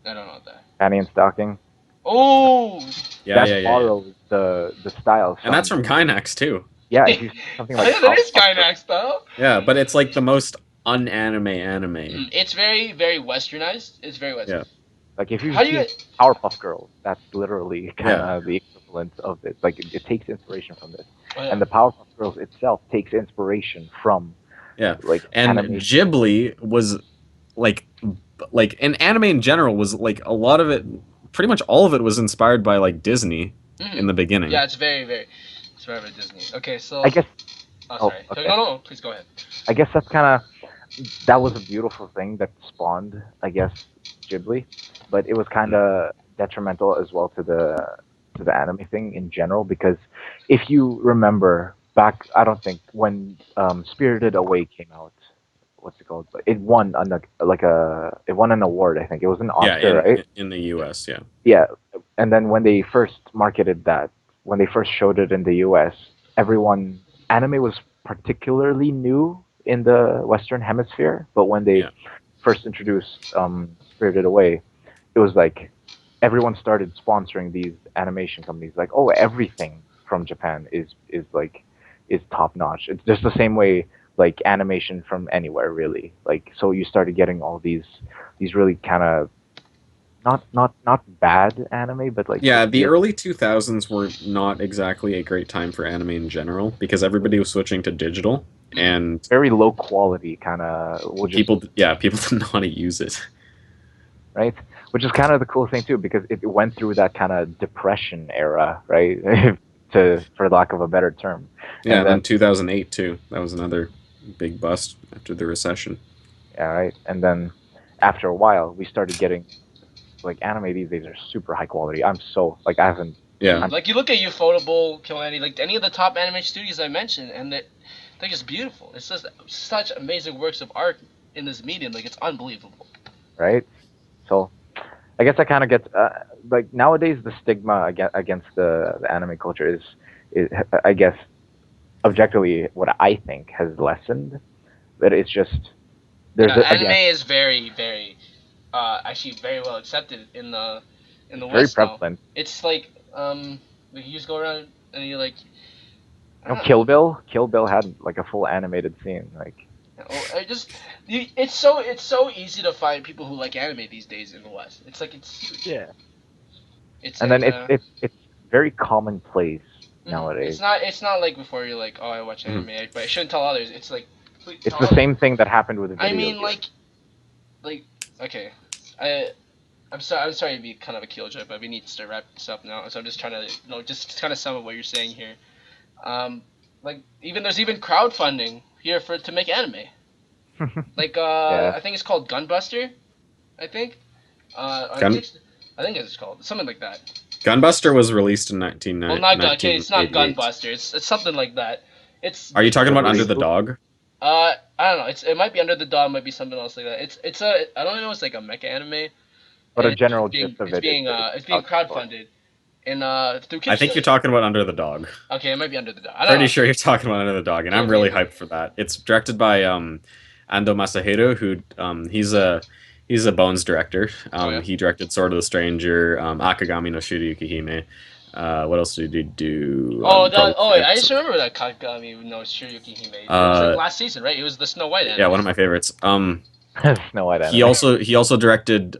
I don't know what that. Panty and Stocking, Oh. Yeah, that yeah. borrows the style. And that's from Kynax too. Yeah, if you something like That is Skynax style. Yeah, but it's like the most unanime anime. It's very very westernized. It's very western. Yeah. like if you How do you? see Powerpuff Girls, that's literally kind of the equivalent of this. Like it takes inspiration from this, Oh, yeah. and the Powerpuff Girls itself takes inspiration from like And anime. Ghibli was like and anime in general was like a lot of it, pretty much all of it was inspired by like Disney in the beginning. Yeah, it's very it's very Disney. Okay, so I guess Oh, sorry. okay. No, please go ahead. I guess that was a beautiful thing that spawned, I guess, Ghibli, but it was kind of detrimental as well to the anime thing in general, because if you remember back, I don't think when Spirited Away came out, what's it called? It won it won an award. I think it was an Oscar, right? In the U.S. Yeah. Yeah, and then when they first marketed that, when they first showed it in the U.S., anime was particularly new in the Western Hemisphere, but when they first introduced Spirited Away, it was like everyone started sponsoring these animation companies. Like, oh, everything from Japan is top notch. It's just the same way like animation from anywhere really. Like, so you started getting all these really kind of not bad anime, but like the early 2000s were not exactly a great time for anime in general because everybody was switching to digital and very low quality kind of people didn't know how to use it, right? Which is kind of the cool thing too, because it went through that kind of depression era, right? For lack of a better term. And then 2008 too. That was another big bust after the recession. Yeah, right. And then after a while, we started getting like anime these days are super high quality. I haven't. Yeah. Like you look at Ufotable, Clannad, like any of the top anime studios I mentioned, and they're just beautiful. It's just such amazing works of art in this medium. Like it's unbelievable. Right. So, I guess I kind of get like nowadays the stigma against the anime culture is I guess objectively what I think has lessened, but it's just anime is very very actually very well accepted in the very West prevalent. Now. It's like you just go around and you're like. Kill Bill had like a full animated scene. Like, it's so easy to find people who like anime these days in the West. It's like it's huge. Yeah. It's and like, then it's very commonplace nowadays. It's not like before you're like, oh, I watch anime, but I shouldn't tell others. It's like it's the same thing that happened with the video. I mean, like okay, I'm sorry to be kind of a killjoy, but we need to start wrapping this up now. So I'm just trying to just kind of sum up what you're saying here. Like there's even crowdfunding here to make anime. Like I think it's called Gunbuster. I think it's called something like that. Gunbuster was released in 1990. Well, it's not Gunbuster. It's something like that. Are you talking about Under the Dog? I don't know. It might be Under the Dog. Might be something else like that. I don't know. It's like a mecha anime. But a general gist of it's being crowdfunded, in through I think you're Kickstarter. talking about Under the Dog. Okay, it might be Under the Dog. I don't Pretty know. sure you're talking about Under the Dog, and Yeah, I'm really maybe. hyped for that. It's directed by Ando Masahiro, who he's a Bones director. Oh yeah. He directed Sword of the Stranger, Akagami no Shiroyukihime. What else did he do? Wait, I just remember that Kagami no Shiroyukihime. It was like last season, right? It was the Snow White anime. Yeah, one of my favorites. Snow White He anime. also directed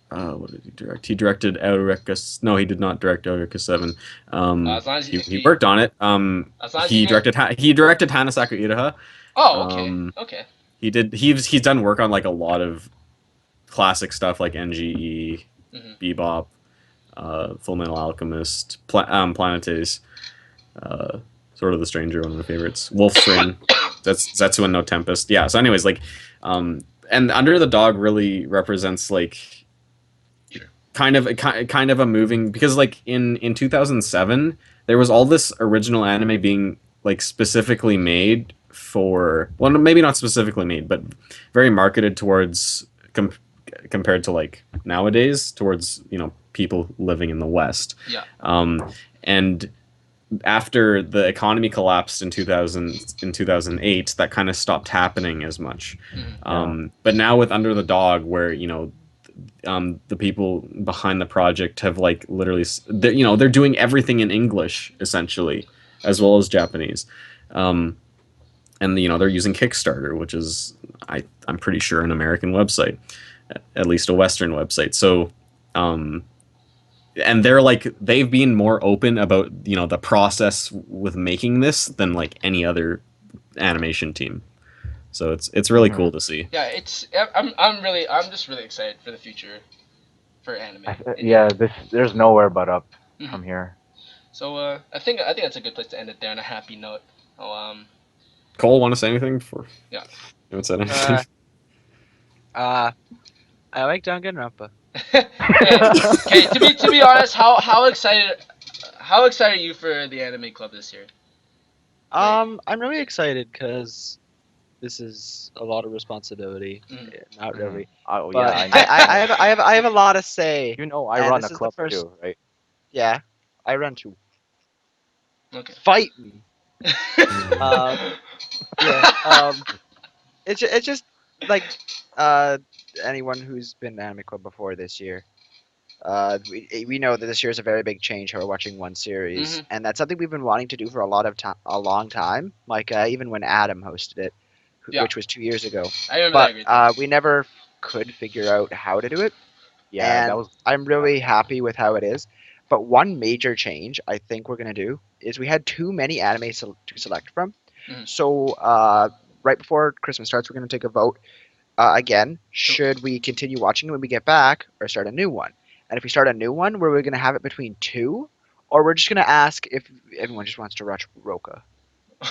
what did he direct? He directed Eureka. No, he did not direct Eureka 7. As long as He worked on it. as long as you He directed Hanasaku Iraha. Oh, okay. Um, Okay. He's done work on like a lot of classic stuff like NGE, Mhm. Bebop, Full Metal Alchemist, Planetes, Sword of the Stranger, one of my favorites. Wolf's Rain, that's Zetsuan no Tempest. Yeah. So, anyways, like, and Under the Dog really represents like Sure. kind of a moving, because like in 2007 there was all this original anime being like specifically made for, well, maybe not specifically made, but very marketed towards compared to like nowadays towards, you know, people living in the West. Yeah. And after the economy collapsed in 2008, that kind of stopped happening as much. But now with Under the Dog, where, you know, the people behind the project have like literally, they're doing everything in English essentially, as well as Japanese. And you know, they're using Kickstarter, which is I'm pretty sure an American website, at least a Western website. So, and they're like, they've been more open about, you know, the process with making this than like any other animation team. So it's really cool to see. Yeah, I'm just really excited for the future for anime. There's nowhere but up Mhm. from here. So I think that's a good place to end it there on a happy note. Cole, want to say anything before? Yeah. You haven't said anything. I like Danganronpa. Okay, to be honest, how excited are you for the anime club this year? I'm really excited because this is a lot of responsibility. Not really. Oh But yeah, I have a lot to say. you know I and run this a is the club first- too, right? Yeah, I run too. Okay. Fight me. Yeah. It's just like anyone who's been to Anime Club before this year. We know that this year is a very big change. How we're watching one series, Mhm. and that's something we've been wanting to do for a long time. Like even when Adam hosted it, Yeah. which was 2 years ago. I remember that. But we never could figure out how to do it. Yeah, And that was. I'm really happy with how it is. But one major change I think we're gonna do is we had too many anime to select from. Mhm. So right before Christmas starts, we're gonna take a vote again. Should we continue watching when we get back, or start a new one? And if we start a new one, where we're gonna have it between two, or we're just gonna ask if everyone just wants to watch Roka.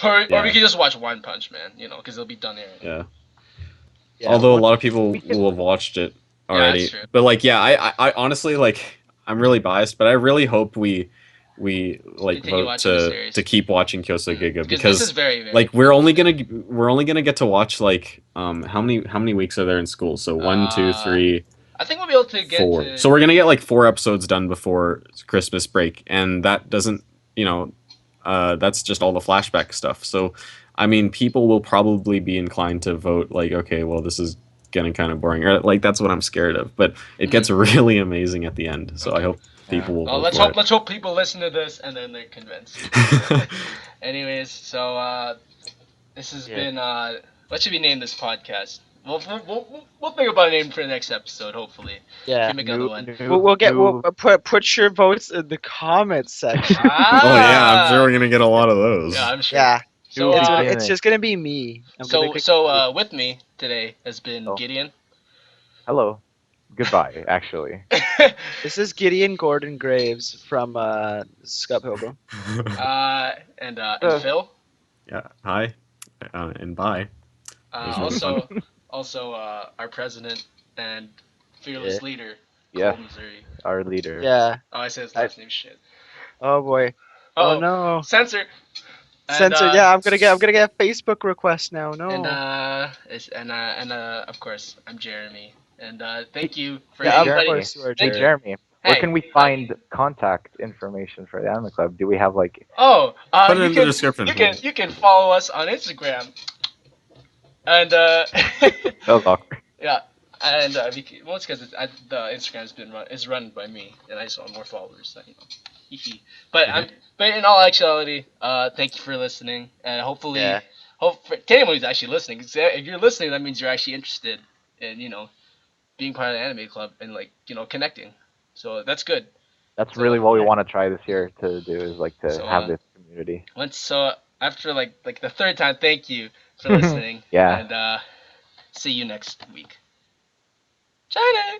Or Yeah. we could just watch One Punch Man, you know, because it'll be done there. Yeah. Yeah, Although a what- lot of people will have watched it already. that's true. But like, yeah, I honestly, like, I'm really biased, but I really hope we like Continue vote watching the series. to keep watching Kyousogiga, This because is very, very like we're only gonna get to watch like how many weeks are there in school? So 1, 2, 3, I think we'll be able to get 4. to. So we're gonna get like 4 episodes done before Christmas break, and that doesn't, you know, that's just all the flashback stuff. So I mean, people will probably be inclined to vote like, okay, well, this is getting kind of boring, or like that's what I'm scared of. But it gets really amazing at the end, so I hope people will Well, vote for let's hope people listen to this and then they're convinced. it. Anyways, so this has been what should we name this podcast? We'll think about a name for the next episode. Hopefully, yeah. Can make another one. We'll put your votes in the comments section. Oh yeah, I'm sure we're gonna get a lot of those. Yeah, I'm sure. Yeah. So It's just gonna be me. with me today has been Gideon. Hello. Goodbye, actually. This is Gideon Gordon Graves from Scott Pilgrim. And Phil. Yeah. Hi. And bye. Also our president and fearless leader, Yes, Cole, Missouri. our leader. Yeah. Oh, I said his last name. Shit. Oh boy. Uh-oh. Oh no. Censor. Censor. Yeah, I'm gonna get a Facebook request now. No. And of course I'm Jeremy. And thank you for Yeah, of everybody. course you are, Hey, Jared. Jeremy. Where Hey. can we find contact information for the Anime Club? Do we have like? Oh, Put it you in the can description. you can follow us on Instagram and That was awkward. yeah, and well, it's because the Instagram's been is run by me, and I just want more followers. So, you know, but but in all actuality, thank you for listening, and hopefully, Yeah. hope for to anyone who's actually listening. 'Cause if you're listening, that means you're actually interested in being part of the anime club and like connecting. So that's good. That's So really what we want to try this year to do is like to so have this community. after like the third time, thank you for listening, Yeah. and see you next week. China.